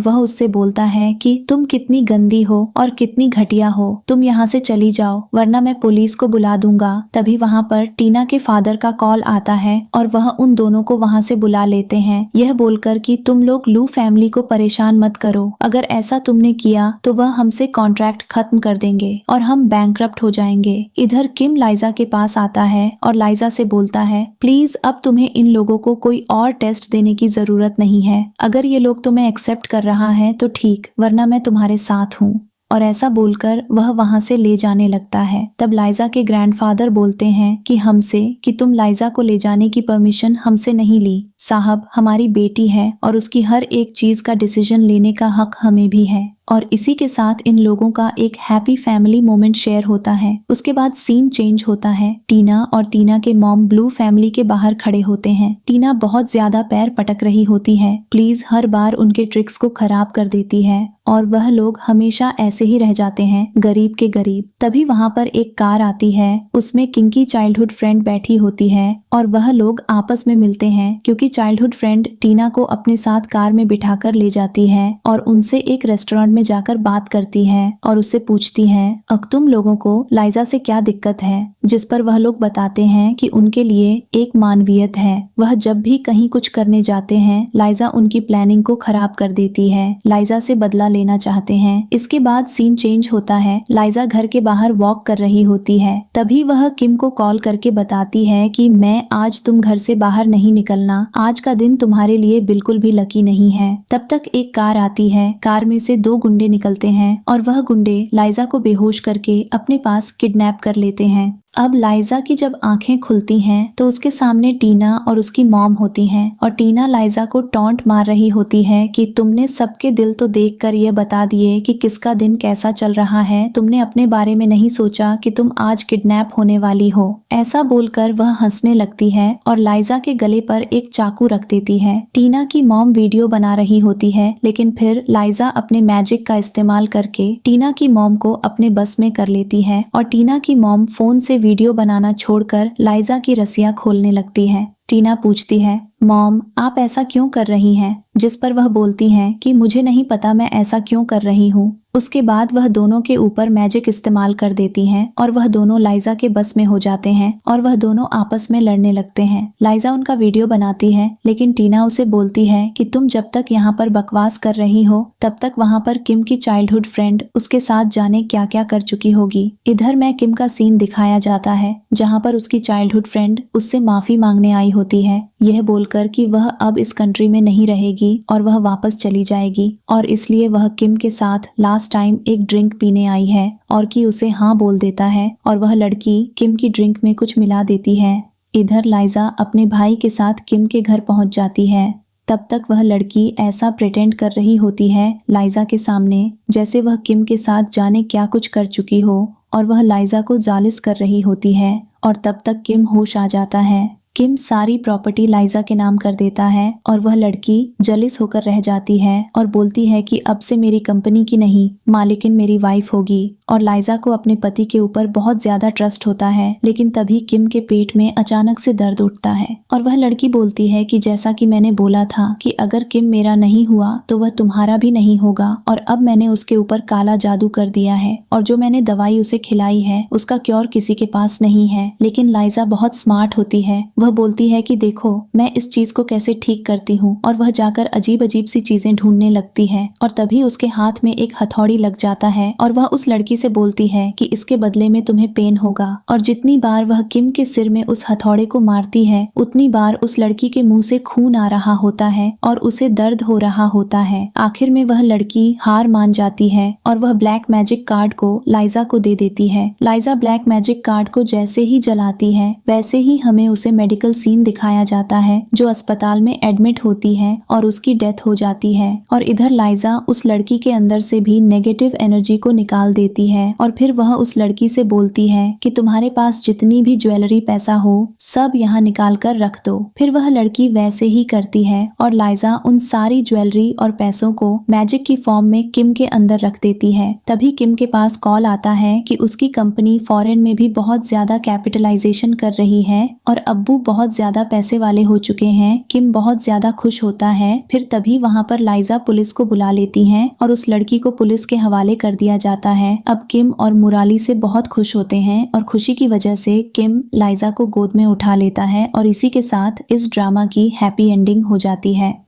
वह उससे बोलता है कि तुम कितनी गंदी हो और कितनी घटिया हो, तुम यहाँ से चली जाओ वरना मैं पुलिस को बुला दूंगा। तभी वहाँ पर टीना के फादर का कॉल आता है और वह उन दोनों को वहाँ से बुला लेते हैं, यह बोलकर कि तुम लोग लू फैमिली को परेशान मत करो, अगर ऐसा तुमने किया तो वह हमसे कॉन्ट्रैक्ट खत्म कर देंगे और हम बैंकरप्ट हो जाएंगे। इधर किम लाइजा के पास आता है और लाइजा से बोलता है प्लीज अब तुम्हें इन लोगों को कोई और टेस्ट देने की जरूरत नहीं है, अगर ये लोग तुम्हें एक्सेप्ट कर रहा है तो ठीक, वरना मैं तुम्हारे साथ हूँ। और ऐसा बोलकर वह वहां से ले जाने लगता है। तब लाइजा के ग्रैंडफादर बोलते हैं कि हमसे कि तुम लाइजा को ले जाने की परमिशन हमसे नहीं ली, साहब हमारी बेटी है और उसकी हर एक चीज का डिसीजन लेने का हक हमें भी है। और इसी के साथ इन लोगों का एक हैप्पी फैमिली मोमेंट शेयर होता है। उसके बाद सीन चेंज होता है। टीना और टीना के मॉम ब्लू फैमिली के बाहर खड़े होते हैं। टीना बहुत ज्यादा पैर पटक रही होती है, प्लीज हर बार उनके ट्रिक्स को खराब कर देती है और वह लोग हमेशा ऐसे ही रह जाते हैं, गरीब के गरीब। तभी वहाँ पर एक कार आती है, उसमें किंग की चाइल्डहुड फ्रेंड बैठी होती है और वह लोग आपस में मिलते हैं क्योंकि चाइल्डहुड फ्रेंड टीना को अपने साथ कार में बिठाकर ले जाती है और उनसे एक रेस्टोरेंट में जाकर बात करती है और उससे पूछती है अब तुम लोगों को लाइजा से क्या दिक्कत है, जिस पर वह लोग बताते हैं कि उनके लिए एक मानवीयत है। वह जब भी कहीं कुछ करने जाते हैं लाइजा उनकी प्लानिंग को खराब कर देती है, लाइजा से बदला लेना चाहते हैं। इसके बाद सीन चेंज होता है। लाइजा घर के बाहर वॉक कर रही होती है, तभी वह किम को कॉल करके बताती है कि मैं आज तुम घर से बाहर नहीं निकलना, आज का दिन तुम्हारे लिए बिल्कुल भी लकी नहीं है। तब तक एक कार आती है, कार में से दो गुंडे निकलते हैं और वह गुंडे लाइजा को बेहोश करके अपने पास किडनैप कर लेते हैं। अब लाइजा की जब आंखें खुलती हैं तो उसके सामने टीना और उसकी मॉम होती हैं और टीना लाइजा को टॉन्ट मार रही होती है कि तुमने सबके दिल तो देखकर ये बता दिए कि किसका दिन कैसा चल रहा है, तुमने अपने बारे में नहीं सोचा कि तुम आज किडनैप होने वाली हो। ऐसा बोलकर वह हंसने लगती है और लाइजा के गले पर एक चाकू रख देती है। टीना की मॉम वीडियो बना रही होती है, लेकिन फिर लाइजा अपने मैजिक का इस्तेमाल करके टीना की मॉम को अपने बस में कर लेती है और टीना की मॉम फोन से वीडियो बनाना छोड़कर लाइजा की रस्सियां खोलने लगती है। टीना पूछती है मॉम आप ऐसा क्यों कर रही हैं, जिस पर वह बोलती हैं कि मुझे नहीं पता मैं ऐसा क्यों कर रही हूँ। उसके बाद वह दोनों के ऊपर मैजिक इस्तेमाल कर देती हैं और वह दोनों लाइजा के बस में हो जाते हैं और वह दोनों आपस में लड़ने लगते हैं। लाइजा उनका वीडियो बनाती है, लेकिन टीना उसे बोलती है कि तुम जब तक यहाँ पर बकवास कर रही हो तब तक वहाँ पर किम की चाइल्डहुड फ्रेंड उसके साथ जाने क्या क्या कर चुकी होगी। इधर में किम का सीन दिखाया जाता है जहाँ पर उसकी चाइल्डहुड फ्रेंड उससे माफी मांगने आई होती है, यह बोलकर कि वह अब इस कंट्री में नहीं रहेगी और वह वापस चली जाएगी और इसलिए वह किम के साथ लास्ट टाइम एक ड्रिंक पीने आई है और कि उसे हाँ बोल देता है और वह लड़की किम की ड्रिंक में कुछ मिला देती है। इधर लाइजा अपने भाई के साथ किम के घर पहुंच जाती है। तब तक वह लड़की ऐसा प्रिटेंड कर रही होती है लाइजा के सामने जैसे वह किम के साथ जाने क्या कुछ कर चुकी हो और वह लाइजा को जालिस कर रही होती है और तब तक किम होश आ जाता है। किम सारी प्रॉपर्टी लाइजा के नाम कर देता है और वह लड़की जलिस होकर रह जाती है और बोलती है कि अब से मेरी कंपनी की नहीं मालिकिन मेरी वाइफ होगी। और लाइजा को अपने पति के ऊपर बहुत ज्यादा ट्रस्ट होता है, लेकिन तभी किम के पेट में अचानक से दर्द उठता है और वह लड़की बोलती है कि जैसा कि मैंने बोला था कि अगर किम मेरा नहीं हुआ तो वह तुम्हारा भी नहीं होगा, और अब मैंने उसके ऊपर काला जादू कर दिया है और जो मैंने दवाई उसे खिलाई है उसका क्योर किसी के पास नहीं है। लेकिन लाइजा बहुत स्मार्ट होती है, वह बोलती है कि देखो मैं इस चीज को कैसे ठीक करती हूँ, और वह जाकर अजीब अजीब सी चीजें ढूंढने लगती है और तभी उसके हाथ में एक हथौड़ी लग जाता है और वह उस लड़की से बोलती है कि इसके बदले में तुम्हें पेन होगा। और जितनी बार वह किम के सिर में उस हथौड़े को मारती है उतनी बार उस लड़की के मुंह से खून आ रहा होता है और उसे दर्द हो रहा होता है। आखिर में वह लड़की हार मान जाती है और वह ब्लैक मैजिक कार्ड को लाइजा को दे देती है। लाइजा ब्लैक मैजिक कार्ड को जैसे ही जलाती है वैसे ही हमें उसे मेडिकल सीन दिखाया जाता है जो अस्पताल में एडमिट होती है और उसकी डेथ हो जाती है। और इधर लाइजा उस लड़की के अंदर से भी नेगेटिव एनर्जी को निकाल देती है और फिर वह उस लड़की से बोलती है कि तुम्हारे पास जितनी भी ज्वेलरी पैसा हो सब यहाँ निकाल कर रख दो। फिर वह लड़की वैसे ही करती है और लाइजा उन सारी ज्वेलरी और पैसों को मैजिक की फॉर्म में किम के अंदर रख देती है। तभी किम के पास कॉल आता है कि उसकी कंपनी फॉरेन में भी बहुत ज्यादा कैपिटलाइजेशन कर रही है और अब्बू बहुत ज्यादा पैसे वाले हो चुके हैं। किम बहुत ज्यादा खुश होता है। फिर तभी वहाँ पर लाइजा पुलिस को बुला लेती है और उस लड़की को पुलिस के हवाले कर दिया जाता है। अब किम और मुराली से बहुत खुश होते हैं और खुशी की वजह से किम लाइजा को गोद में उठा लेता है और इसी के साथ इस ड्रामा की हैप्पी एंडिंग हो जाती है।